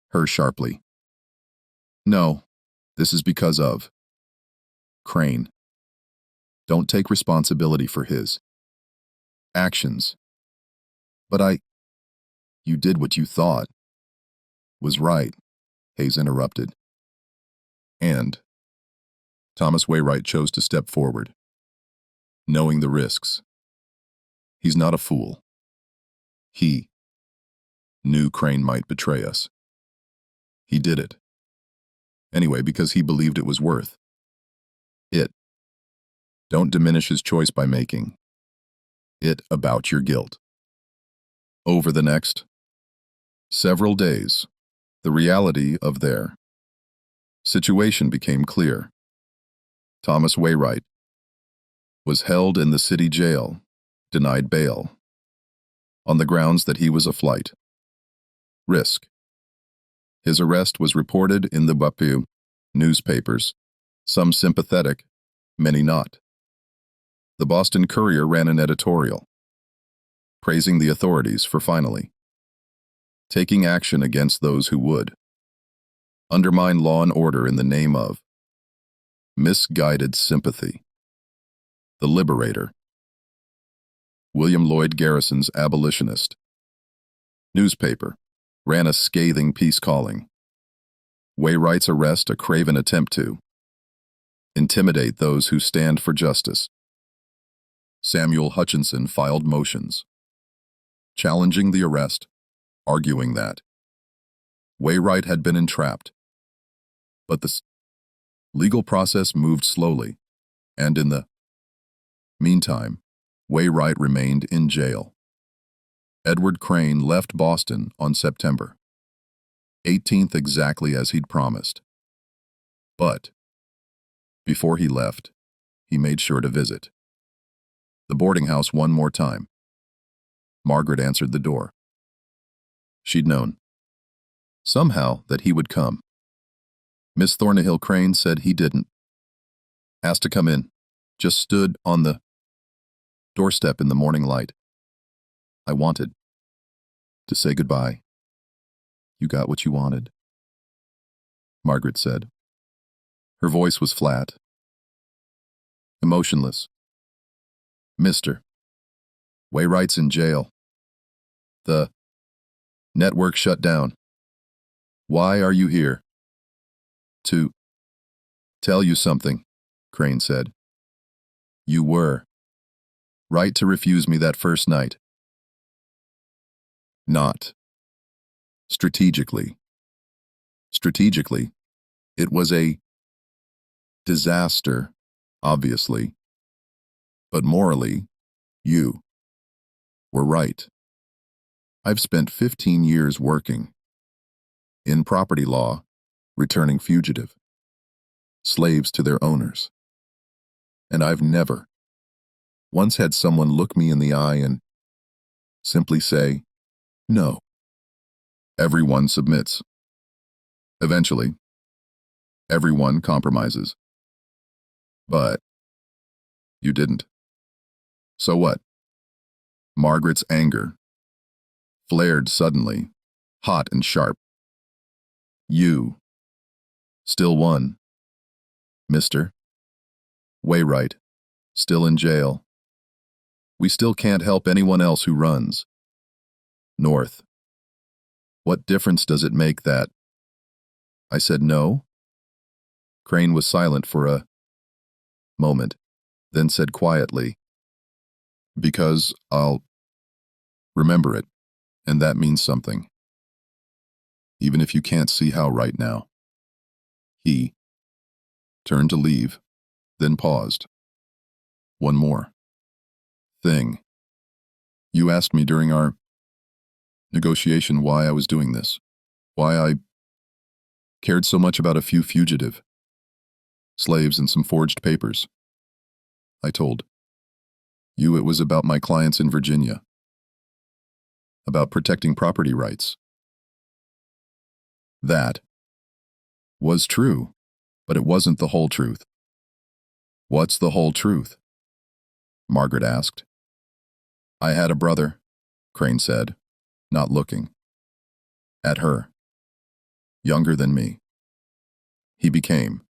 her sharply. No, this is because of Crane. Don't take responsibility for his actions. But you did what you thought was right, Hayes interrupted. And Thomas Wainwright chose to step forward, knowing the risks. He's not a fool. He knew Crane might betray us. He did it. Anyway, because he believed it was worth it. Don't diminish his choice by making it about your guilt. Over the next several days, the reality of their situation became clear. Thomas Wainwright was held in the city jail, denied bail, on the grounds that he was a flight risk. His arrest was reported in the Bapu newspapers, some sympathetic, many not. The Boston Courier ran an editorial, praising the authorities for finally taking action against those who would undermine law and order in the name of misguided sympathy. The Liberator, William Lloyd Garrison's abolitionist newspaper, ran a scathing piece calling Wainwright's arrest a craven attempt to intimidate those who stand for justice. Samuel Hutchinson filed motions challenging the arrest, arguing that Wainwright had been entrapped. But the legal process moved slowly, and in the meantime, Wainwright remained in jail. Edward Crane left Boston on September 18th exactly as he'd promised. But before he left, he made sure to visit the boarding house one more time. Margaret answered the door. She'd known somehow that he would come. Miss Thornnehill Crane said he didn't ask to come in, just stood on the doorstep in the morning light. I wanted to say goodbye. You got what you wanted, Margaret said. Her voice was flat, emotionless. Mr. Wainwright's in jail. The network shut down. Why are you here? To tell you something, Crane said. You were right to refuse me that first night. Not strategically. Strategically, it was a disaster, obviously. But morally, you were right. I've spent 15 years working in property law, returning fugitive slaves to their owners. And I've never once had someone look me in the eye and simply say, no. Everyone submits. Eventually, everyone compromises. But you didn't. So what? Margaret's anger flared suddenly, hot and sharp. You still won, Mr. Wainwright, still in jail. We still can't help anyone else who runs north. What difference does it make that? I said no. Crane was silent for a moment, then said quietly, because I'll remember it, and that means something. Even if you can't see how right now. He turned to leave, then paused. One more thing. You asked me during our negotiation why I was doing this, why I cared so much about a few fugitive slaves and some forged papers. I told you it was about my clients in Virginia, about protecting property rights. That was true, but it wasn't the whole truth. What's the whole truth? Margaret asked. I had a brother, Crane said, not looking at her. Younger than me. He became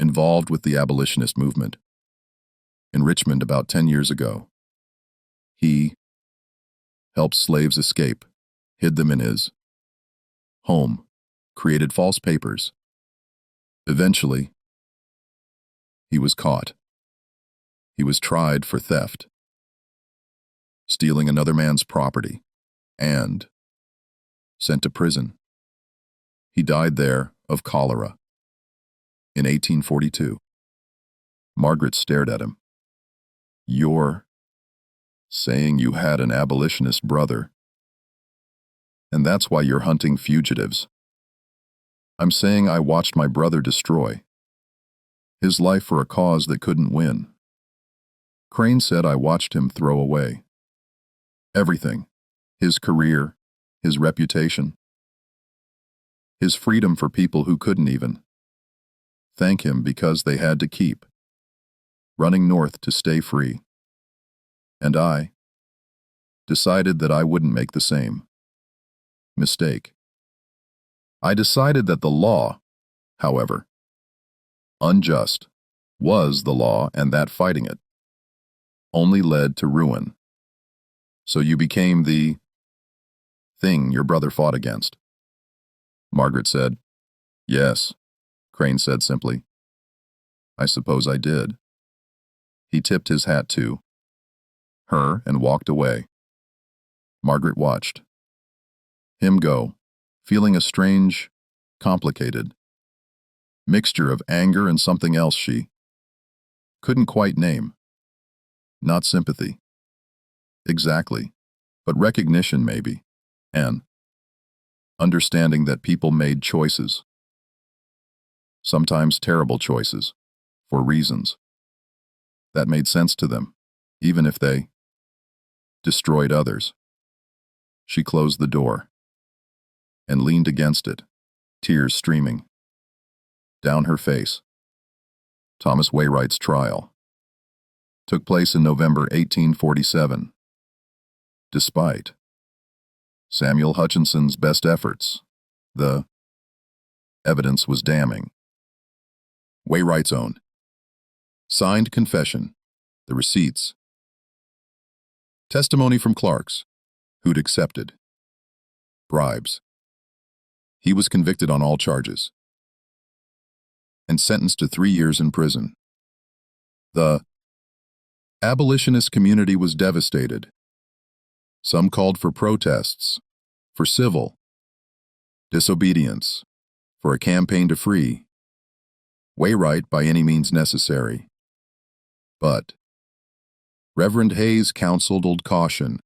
involved with the abolitionist movement in Richmond about 10 years ago. He helped slaves escape, hid them in his home, created false papers. Eventually, he was caught. He was tried for theft, stealing another man's property, and sent to prison. He died there of cholera in 1842. Margaret stared at him. You're saying you had an abolitionist brother, and that's why you're hunting fugitives. I'm saying I watched my brother destroy his life for a cause that couldn't win. Crane said I watched him throw away everything, his career, his reputation, his freedom for people who couldn't even thank him because they had to keep running north to stay free. And I decided that I wouldn't make the same mistake. I decided that the law, however unjust, was the law, and that fighting it only led to ruin. So you became the thing your brother fought against. Margaret said, Yes, Crane said simply. I suppose I did. He tipped his hat to her and walked away. Margaret watched him go, feeling a strange, complicated mixture of anger and something else she couldn't quite name. Not sympathy. Exactly. But recognition maybe. And understanding that people made choices. Sometimes terrible choices. For reasons that made sense to them, even if they destroyed others. She closed the door and leaned against it, tears streaming down her face. Thomas Waywright's trial took place in November 1847. Despite Samuel Hutchinson's best efforts, the evidence was damning. Waywright's own signed confession, the receipts, testimony from clerks who'd accepted bribes. He was convicted on all charges and sentenced to 3 years in prison. The abolitionist community was devastated. Some called for protests, for civil disobedience, for a campaign to free Waywright by any means necessary. But Reverend Hayes counseled caution.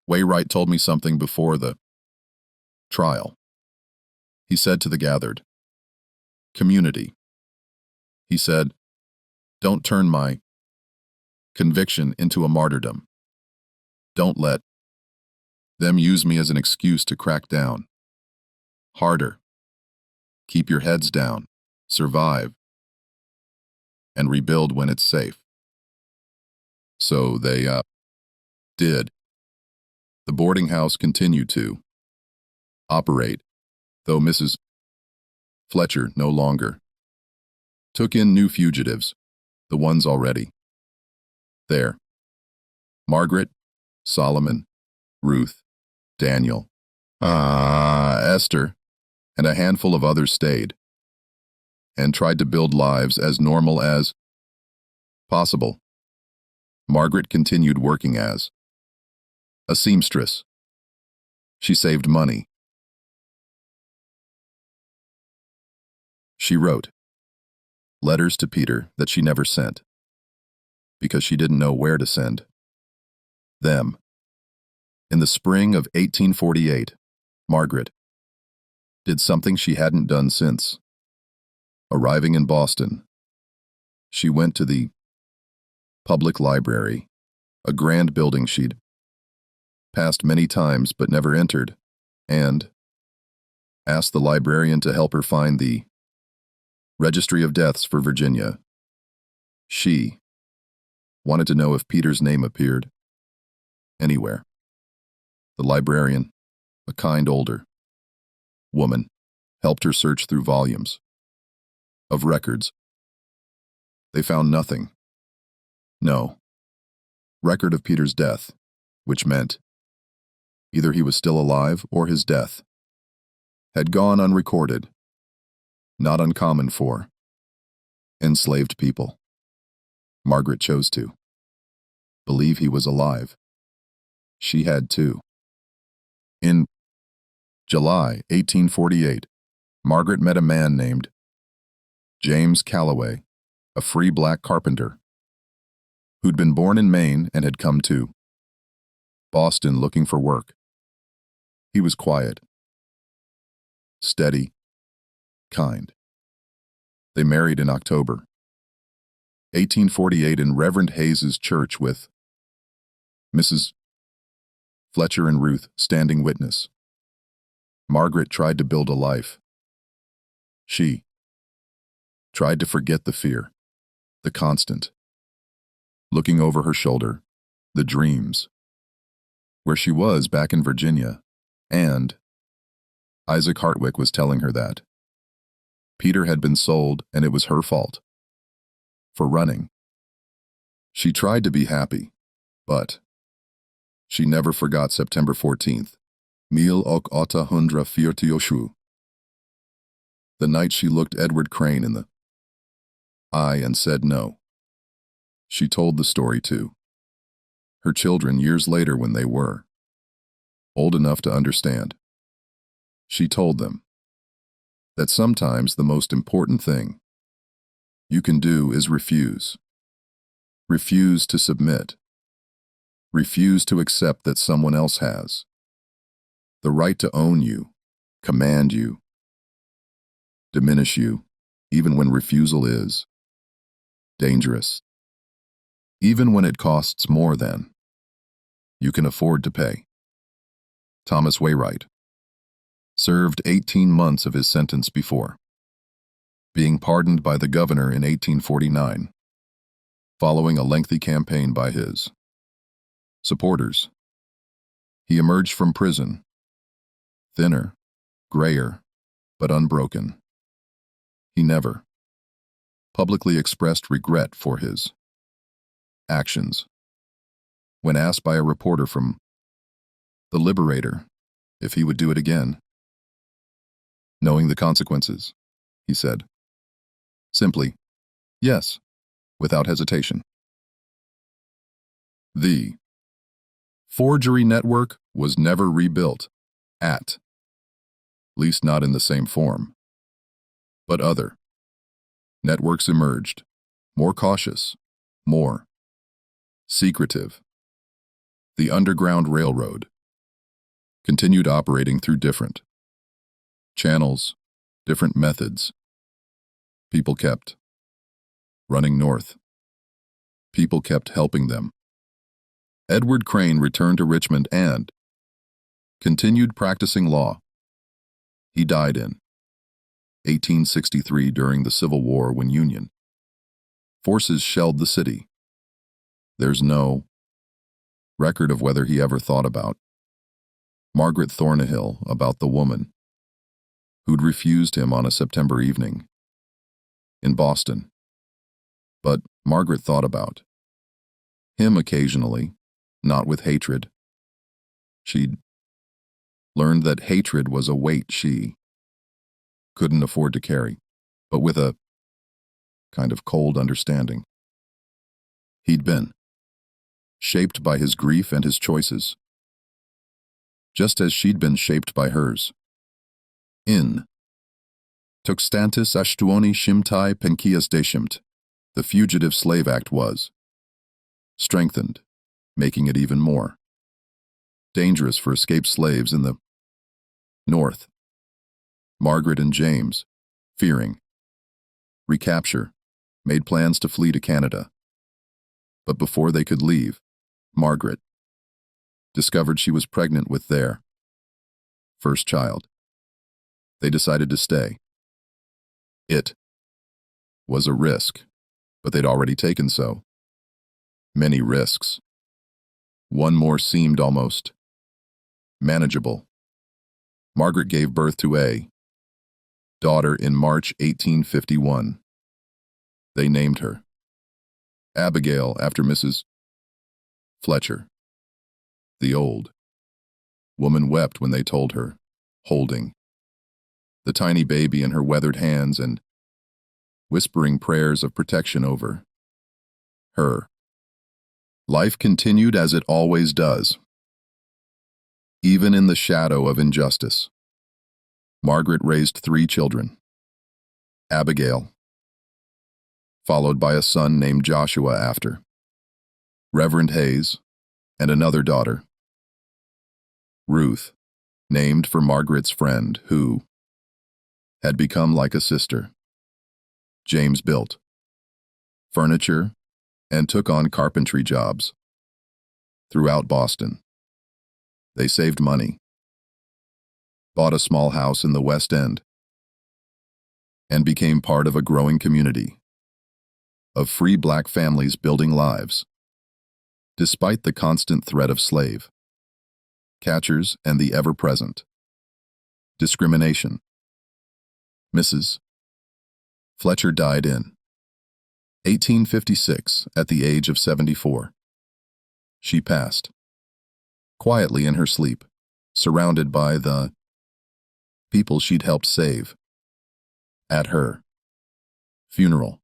Waywright told me something before the trial. He said to the gathered community, he said, don't turn my conviction into a martyrdom. Don't let them use me as an excuse to crack down harder. Keep your heads down, survive, and rebuild when it's safe. So they did. The boarding house continued to operate, though Mrs. Fletcher no longer took in new fugitives, the ones already there. Margaret, Solomon, Ruth, Daniel, Esther, and a handful of others stayed and tried to build lives as normal as possible. Margaret continued working as a seamstress. She saved money. She wrote letters to Peter that she never sent because she didn't know where to send them. In the spring of 1848, Margaret did something she hadn't done since. Arriving in Boston, she went to the public library, a grand building she'd passed many times but never entered, and asked the librarian to help her find the Registry of Deaths for Virginia. She wanted to know if Peter's name appeared anywhere. The librarian, a kind older woman, helped her search through volumes of records. They found nothing. No record of Peter's death, which meant either he was still alive or his death had gone unrecorded, not uncommon for enslaved people. Margaret chose to believe he was alive. She had too. In July 1848, Margaret met a man named James Calloway, a free black carpenter, who'd been born in Maine and had come to Boston looking for work. He was quiet, steady, kind. They married in October 1848 in Reverend Hayes's church with Mrs. Fletcher and Ruth standing witness. Margaret tried to build a life. She tried to forget the fear, the constant looking over her shoulder, the dreams, where she was back in Virginia, and Isaac Hartwick was telling her that Peter had been sold and it was her fault for running. She tried to be happy, but she never forgot September 14th, 1848, the night she looked Edward Crane in the eye and said no. She told the story to her children years later when they were old enough to understand. She told them that sometimes the most important thing you can do is refuse. Refuse to submit. Refuse to accept that someone else has the right to own you, command you, diminish you, even when refusal is dangerous, even when it costs more than you can afford to pay. Thomas Wainwright served 18 months of his sentence before being pardoned by the governor in 1849, following a lengthy campaign by his supporters. He emerged from prison, thinner, grayer, but unbroken. He never publicly expressed regret for his actions. When asked by a reporter from The Liberator if he would do it again, knowing the consequences, he said simply, yes, without hesitation. The forgery network was never rebuilt, at least not in the same form. But other networks emerged, more cautious, more secretive. The Underground Railroad continued operating through different channels, different methods. People kept running north. People kept helping them. Edward Crane returned to Richmond and continued practicing law. He died in 1863 during the Civil War when Union forces shelled the city. There's no record of whether he ever thought about Margaret Thornnehill, about the woman who'd refused him on a September evening in Boston. But Margaret thought about him occasionally, not with hatred. She'd learned that hatred was a weight she couldn't afford to carry, but with a kind of cold understanding. He'd been shaped by his grief and his choices, just as she'd been shaped by hers. In Tuxtantis Ashtuoni Shimtai Penkias Deshimt, the Fugitive Slave Act was strengthened, making it even more dangerous for escaped slaves in the North. Margaret and James, fearing recapture, made plans to flee to Canada. But before they could leave, Margaret discovered she was pregnant with their first child. They decided to stay. It was a risk, but they'd already taken so many risks. One more seemed almost manageable. Margaret gave birth to a daughter in March 1851. They named her Abigail after Mrs. Fletcher. The old woman wept when they told her, holding the tiny baby in her weathered hands and whispering prayers of protection over her. Life continued as it always does, even in the shadow of injustice. Margaret raised 3 children. Abigail, followed by a son named Joshua after Reverend Hayes, and another daughter, Ruth, named for Margaret's friend, who had become like a sister. James built furniture and took on carpentry jobs throughout Boston. They saved money, bought a small house in the West End, and became part of a growing community of free black families building lives, despite the constant threat of slave catchers and the ever-present discrimination. Mrs. Fletcher died in 1856 at the age of 74. She passed quietly in her sleep, surrounded by the people she'd helped save. At her funeral,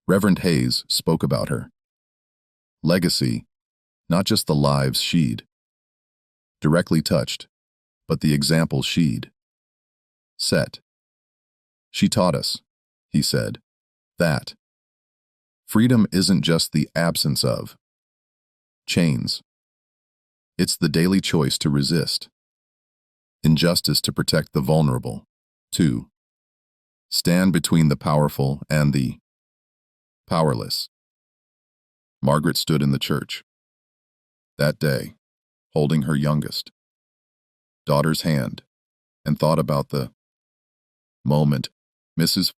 Reverend Hayes spoke about her legacy, not just the lives she'd directly touched, but the example she'd set. She taught us, he said, that freedom isn't just the absence of chains. It's the daily choice to resist injustice, to protect the vulnerable, to stand between the powerful and the powerless. Margaret stood in the church that day, holding her youngest daughter's hand, and thought about the moment Mrs.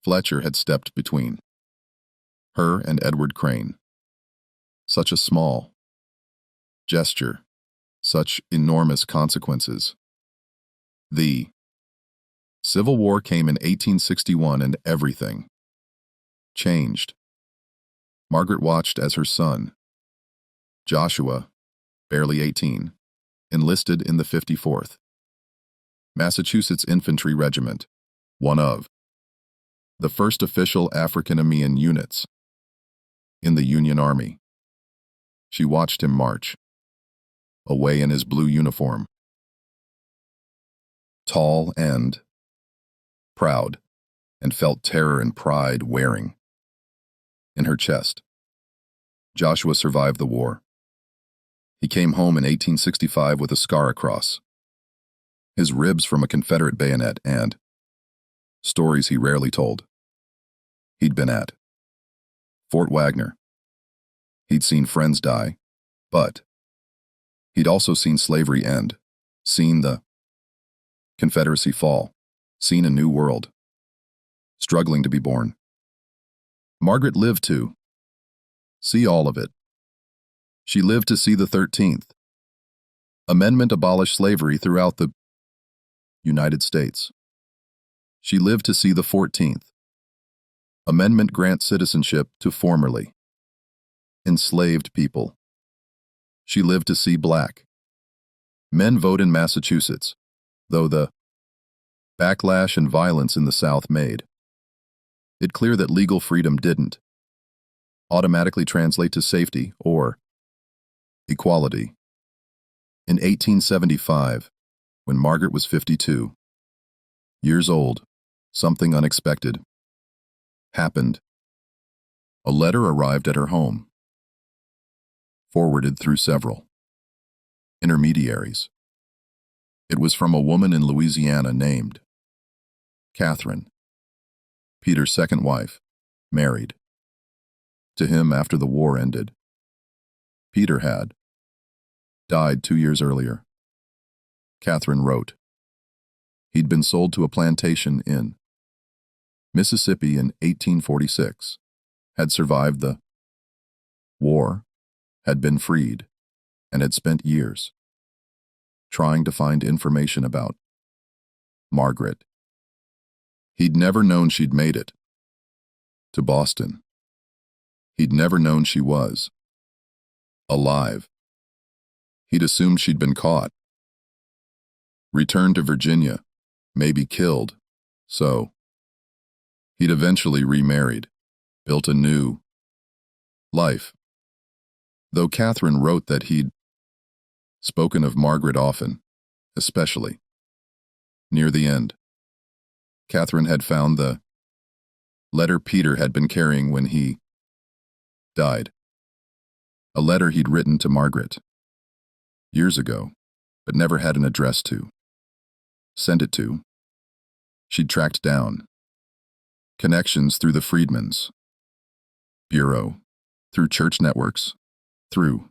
Fletcher had stepped between her and Edward Crane. Such a small gesture, such enormous consequences. The Civil War came in 1861 and everything changed. Margaret watched as her son, Joshua, barely 18, enlisted in the 54th Massachusetts Infantry Regiment, one of the first official African-American units in the Union Army. She watched him march away in his blue uniform, tall and proud, and felt terror and pride wearing in her chest. Joshua survived the war. He came home in 1865 with a scar across his ribs from a Confederate bayonet and stories he rarely told. He'd been at Fort Wagner. He'd seen friends die, but he'd also seen slavery end, seen the Confederacy fall, seen a new world struggling to be born. Margaret lived to see all of it. She lived to see the 13th Amendment abolish slavery throughout the United States. She lived to see the 14th Amendment grant citizenship to formerly enslaved people. She lived to see black men vote in Massachusetts, though the backlash and violence in the South made it clear that legal freedom didn't automatically translate to safety or equality. In 1875, when Margaret was 52 years old, something unexpected happened. A letter arrived at her home, forwarded through several intermediaries. It was from a woman in Louisiana named Catherine, Peter's second wife, married to him after the war ended. Peter had died 2 years earlier. Catherine wrote, he'd been sold to a plantation in Mississippi in 1846, had survived the war, had been freed, and had spent years trying to find information about Margaret. He'd never known she'd made it to Boston. He'd never known she was alive. He'd assumed she'd been caught, returned to Virginia, maybe killed, so he'd eventually remarried, built a new life. Though Catherine wrote that he'd spoken of Margaret often, especially near the end. Catherine had found the letter Peter had been carrying when he died. A letter he'd written to Margaret years ago, but never had an address to send it to. She'd tracked down connections through the Freedmen's Bureau, through church networks, through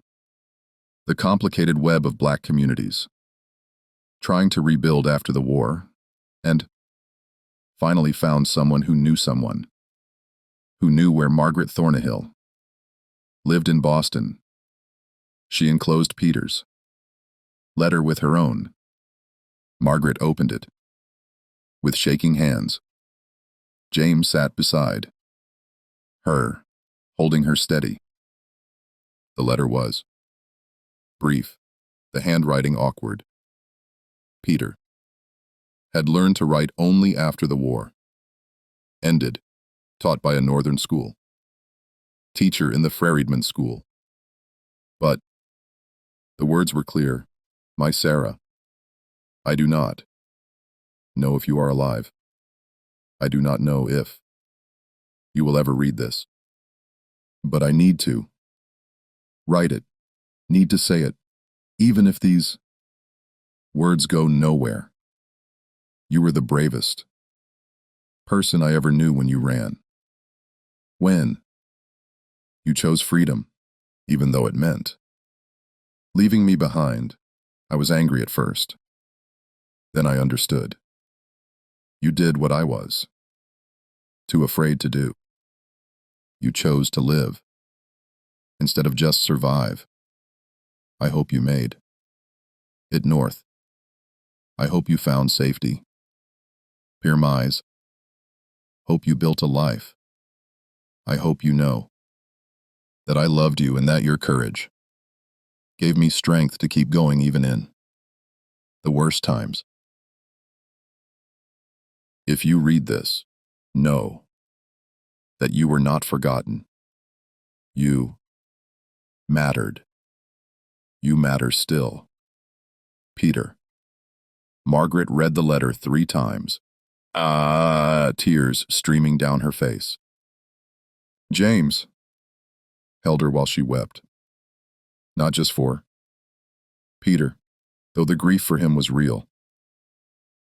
the complicated web of black communities, trying to rebuild after the war, and finally found someone who knew where Margaret Thornnehill lived in Boston. She enclosed Peter's letter with her own. Margaret opened it with shaking hands. James sat beside her, holding her steady. The letter was brief, the handwriting awkward. Peter had learned to write only after the war ended, taught by a northern school, teacher in the Freedmen's School. But the words were clear. My Sarah, I do not know if you are alive. I do not know if you will ever read this. But I need to write it, need to say it, even if these words go nowhere. You were the bravest person I ever knew when you ran. When you chose freedom, even though it meant leaving me behind. I was angry at first. Then I understood. You did what I was too afraid to do. You chose to live instead of just survive. I hope you made it north. I hope you found safety. Peer Mize. Hope you built a life. I hope you know that I loved you and that your courage gave me strength to keep going even in the worst times. If you read this, know that you were not forgotten. You mattered. You matter still. Peter. Margaret read the letter 3 times. Tears streaming down her face. James held her while she wept. Not just for Peter, though the grief for him was real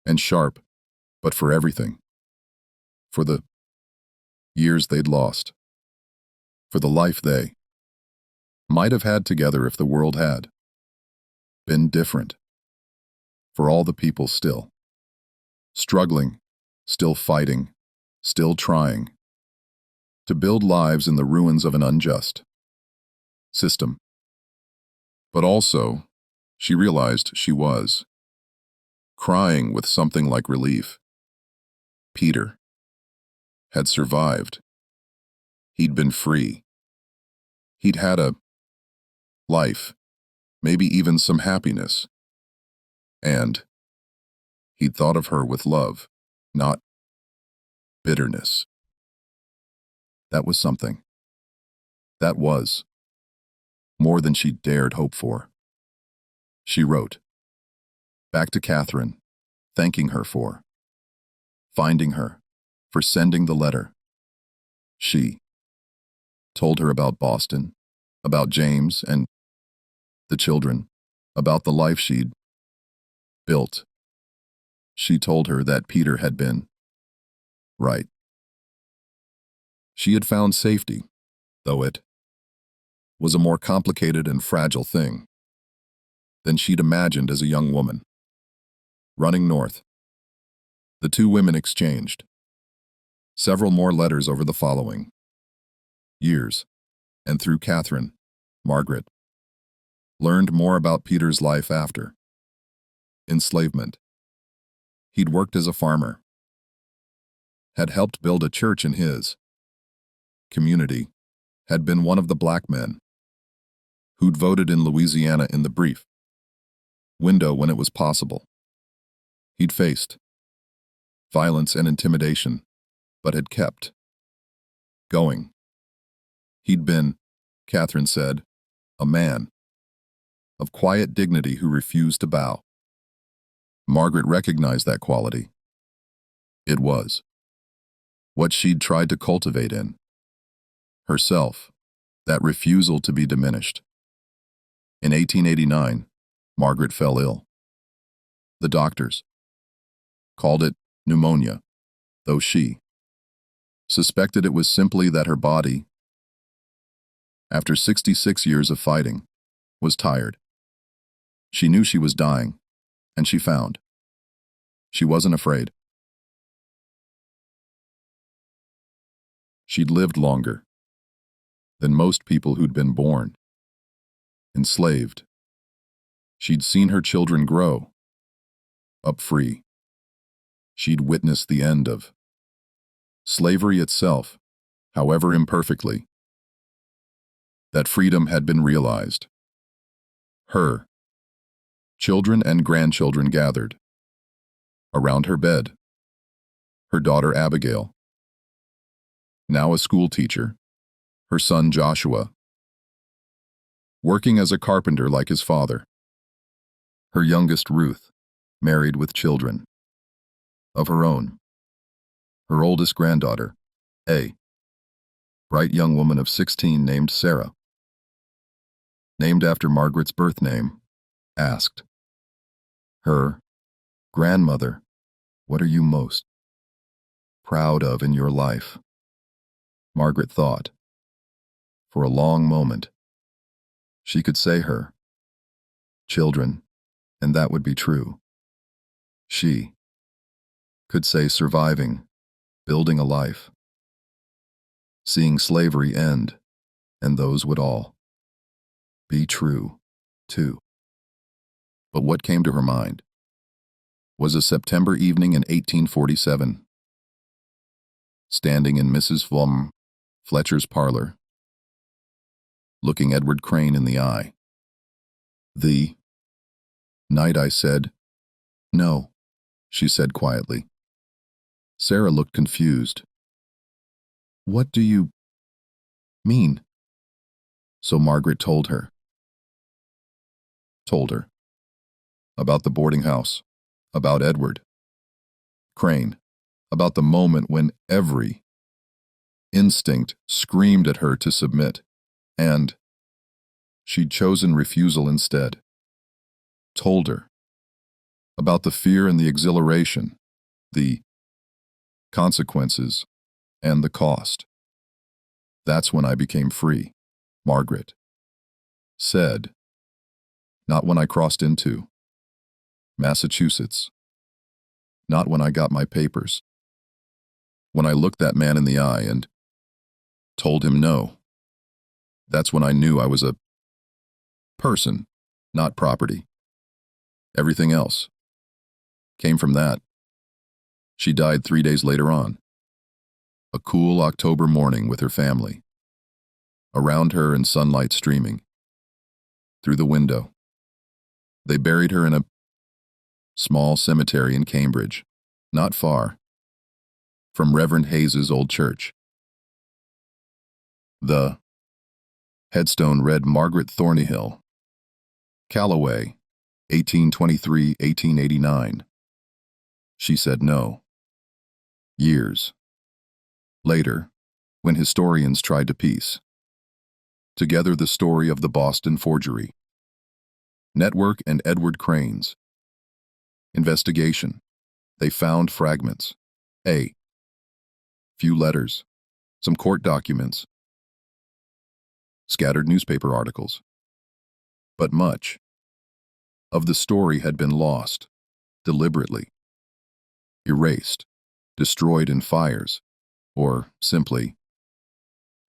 and sharp, but for everything. For the years they'd lost. For the life they might have had together if the world had been different. For all the people still struggling, still fighting, still trying to build lives in the ruins of an unjust system. But also, she realized she was crying with something like relief. Peter had survived. He'd been free. He'd had a life, maybe even some happiness. And he'd thought of her with love, not bitterness. That was something. That was more than she dared hope for. She wrote back to Catherine, thanking her for finding her, for sending the letter. She told her about Boston, about James and the children, about the life she'd built. She told her that Peter had been right. She had found safety, though it was a more complicated and fragile thing than she'd imagined as a young woman. Running north, the 2 women exchanged several more letters over the following years, and through Catherine, Margaret, learned more about Peter's life after enslavement. He'd worked as a farmer, had helped build a church in his community, had been one of the black men who'd voted in Louisiana in the brief window when it was possible. He'd faced violence and intimidation, but had kept going. He'd been, Catherine said, a man of quiet dignity who refused to bow. Margaret recognized that quality. It was what she'd tried to cultivate in herself, that refusal to be diminished. In 1889, Margaret fell ill. The doctors called it pneumonia, though she suspected it was simply that her body, after 66 years of fighting, was tired. She knew she was dying, and she found she wasn't afraid. She'd lived longer than most people who'd been born enslaved. She'd seen her children grow up free. She'd witnessed the end of slavery itself, however imperfectly. That freedom had been realized. Her children and grandchildren gathered around her bed. Her daughter Abigail, now a school teacher, her son Joshua, working as a carpenter like his father. Her youngest Ruth, married with children of her own. Her oldest granddaughter, a bright young woman of 16 named Sarah, named after Margaret's birth name, asked her grandmother, "What are you most proud of in your life?" Margaret thought. For a long moment, she could say her children, and that would be true. She could say surviving, building a life, seeing slavery end, and those would all be true, too. But what came to her mind was a September evening in 1847, standing in Mrs. von Fletcher's parlor, looking Edward Crane in the eye. "The night I said, 'No,'" she said quietly. Sarah looked confused. "What do you mean?" So Margaret told her about the boarding house, about Edward Crane, about the moment when every instinct screamed at her to submit, and she'd chosen refusal instead. Told her about the fear and the exhilaration, the consequences and the cost. "That's when I became free," Margaret said. "Not when I crossed into Massachusetts. Not when I got my papers. When I looked that man in the eye and told him no. That's when I knew I was a person, not property. Everything else came from that." She died 3 days later on. A cool October morning with her family. Around her and sunlight streaming through the window. They buried her in a small cemetery in Cambridge, not far from Reverend Hayes's old church. The headstone read Margaret Thornnehill, Callaway, 1823-1889. She said no. Years later, when historians tried to piece together the story of the Boston forgery network and Edward Crane's investigation, they found fragments, a few letters, some court documents, scattered newspaper articles. But much of the story had been lost, deliberately erased, destroyed in fires, or simply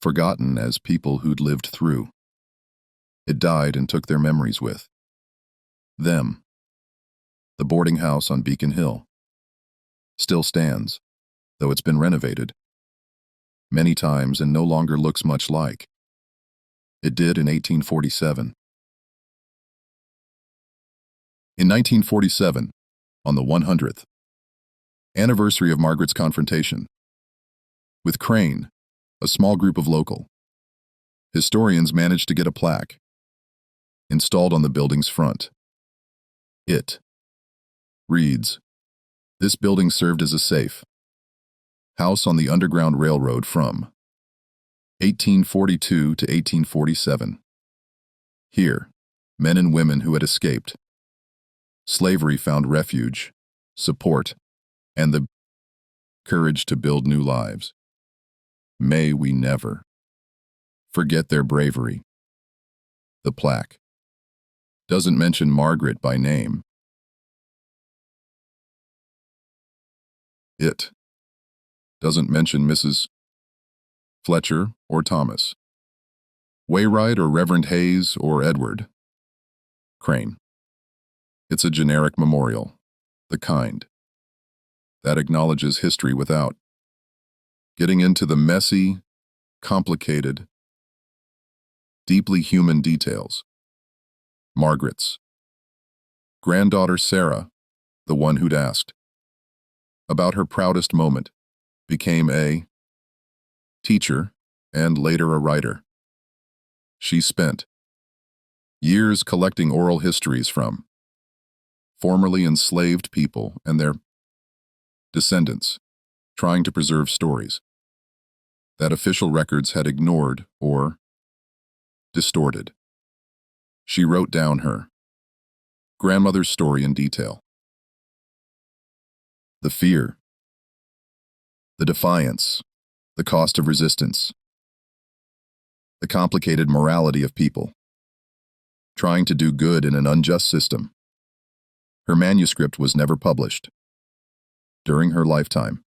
forgotten as people who'd lived through. It died and took their memories with them. The boarding house on Beacon Hill still stands, though it's been renovated many times and no longer looks much like it did in 1847. In 1947, on the 100th anniversary of Margaret's confrontation with Crane, a small group of local historians managed to get a plaque installed on the building's front. It reads, "This building served as a safe house on the Underground Railroad from 1842 to 1847. Here, men and women who had escaped slavery found refuge, support, and the courage to build new lives. May we never forget their bravery." The plaque doesn't mention Margaret by name. It doesn't mention Mrs. Fletcher or Thomas Wainwright or Reverend Hayes or Edward Crane. It's a generic memorial, the kind that acknowledges history without getting into the messy, complicated, deeply human details. Margaret's granddaughter Sarah, the one who'd asked about her proudest moment, became a teacher and later a writer. She spent years collecting oral histories from formerly enslaved people and their descendants, trying to preserve stories that official records had ignored or distorted. She wrote down her grandmother's story in detail. The fear, the defiance, the cost of resistance, the complicated morality of people trying to do good in an unjust system. Her manuscript was never published. During her lifetime,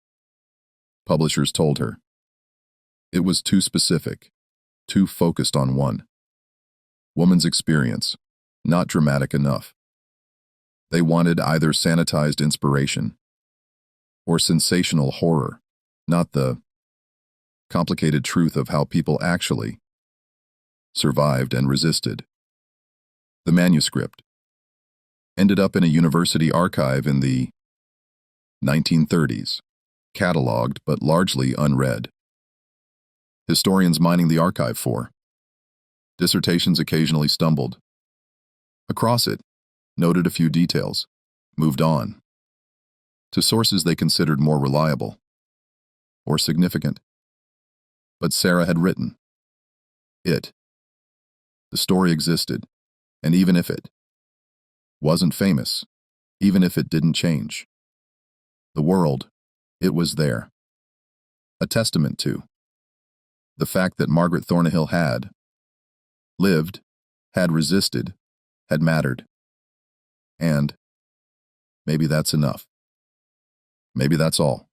publishers told her it was too specific, too focused on one woman's experience, not dramatic enough. They wanted either sanitized inspiration or sensational horror, not the complicated truth of how people actually survived and resisted. The manuscript ended up in a university archive in the 1930s, cataloged but largely unread. Historians mining the archive for dissertations occasionally stumbled across it, noted a few details, moved on to sources they considered more reliable or significant. But Sarah had written it. The story existed, and even if it wasn't famous, even if it didn't change the world, it was there. A testament to the fact that Margaret Thornnehill had lived, had resisted, had mattered. And maybe that's enough. Maybe that's all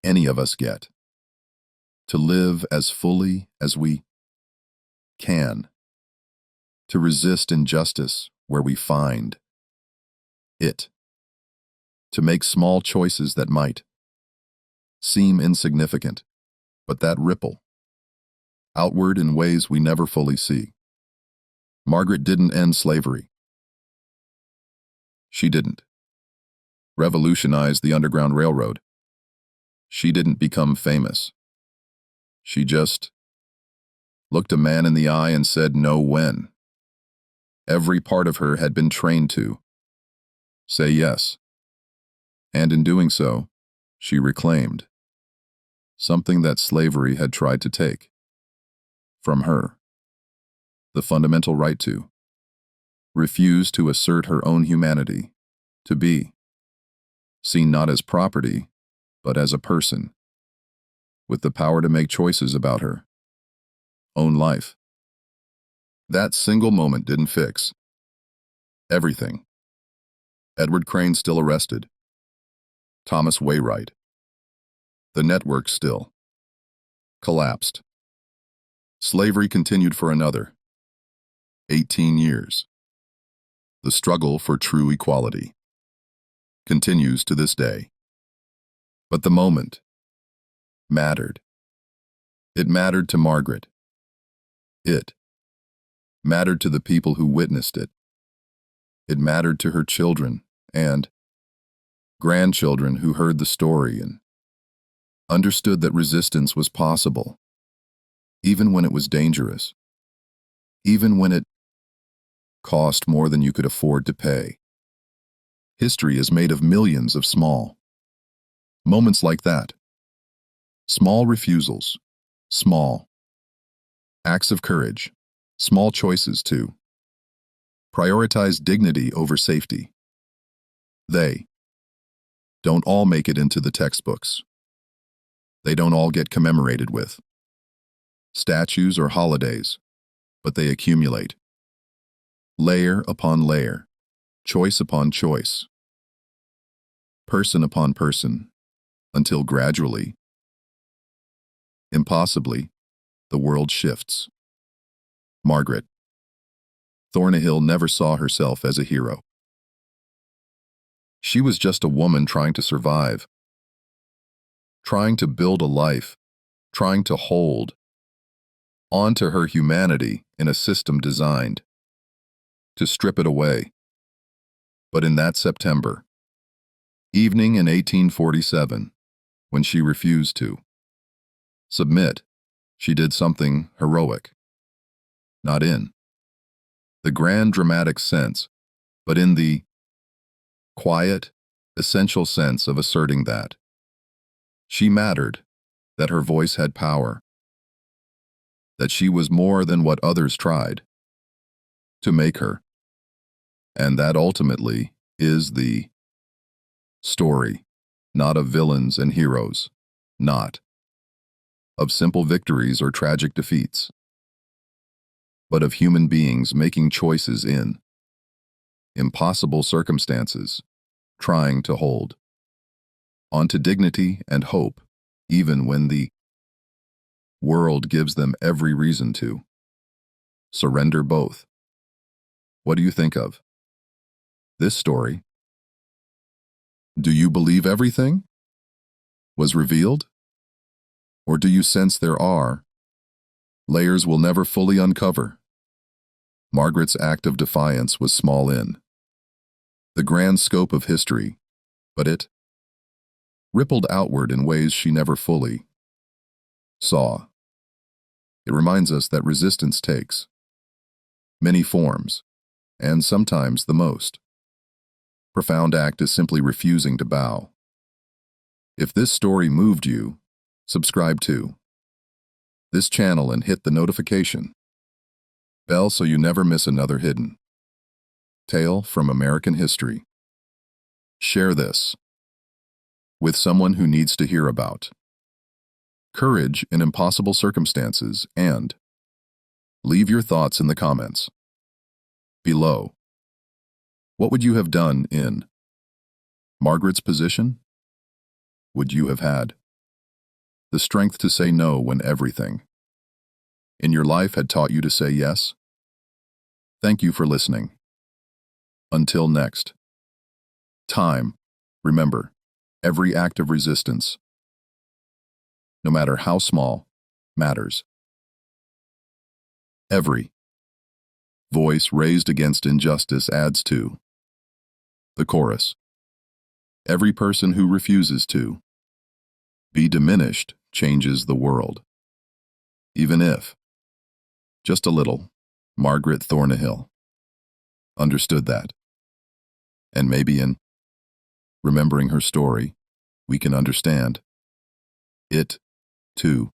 any of us get. To live as fully as we can. To resist injustice where we find it. To make small choices that might seem insignificant, but that ripple outward in ways we never fully see. Margaret didn't end slavery. She didn't revolutionize the Underground Railroad. She didn't become famous. She just looked a man in the eye and said no when. Every part of her had been trained to say yes. And in doing so, she reclaimed something that slavery had tried to take from her: the fundamental right to refuse to assert her own humanity, to be seen not as property, but as a person, with the power to make choices about her own life. That single moment didn't fix everything. Edward Crane still arrested. Thomas Wainwright. The network still collapsed. Slavery continued for another 18 years. The struggle for true equality continues to this day. But the moment mattered. It mattered to Margaret. It mattered to the people who witnessed it. It mattered to her children and grandchildren who heard the story and understood that resistance was possible, even when it was dangerous, even when it cost more than you could afford to pay. History is made of millions of small moments like that. Small refusals, small acts of courage, small choices to prioritize dignity over safety. They don't all make it into the textbooks. They don't all get commemorated with statues or holidays, but they accumulate, layer upon layer, choice upon choice, person upon person, until gradually, impossibly, the world shifts. Margaret Thornnehill never saw herself as a hero. She was just a woman trying to survive, trying to build a life, trying to hold on to her humanity in a system designed to strip it away. But in that September evening in 1847, when she refused to submit, she did something heroic. Not in the grand dramatic sense, but in the quiet, essential sense of asserting that she mattered, that her voice had power, that she was more than what others tried to make her. And that ultimately is the story, not of villains and heroes, not of simple victories or tragic defeats, but of human beings making choices in impossible circumstances, trying to hold on to dignity and hope, even when the world gives them every reason to surrender both. What do you think of this story? Do you believe everything was revealed? Or do you sense there are layers we'll never fully uncover? Margaret's act of defiance was small in the grand scope of history, but it rippled outward in ways she never fully saw. It reminds us that resistance takes many forms, and sometimes the most profound act is simply refusing to bow. If this story moved you, subscribe to this channel and hit the notification bell so you never miss another hidden tale from American history. Share this with someone who needs to hear about courage in impossible circumstances, and leave your thoughts in the comments below. What would you have done in Margaret's position? Would you have had the strength to say no when everything in your life had taught you to say yes? Thank you for listening. Until next time, remember, every act of resistance, no matter how small, matters. Every voice raised against injustice adds to the chorus. Every person who refuses to be diminished changes the world. Even if just a little. Margaret Thornnehill understood that. And maybe in remembering her story, we can understand it too.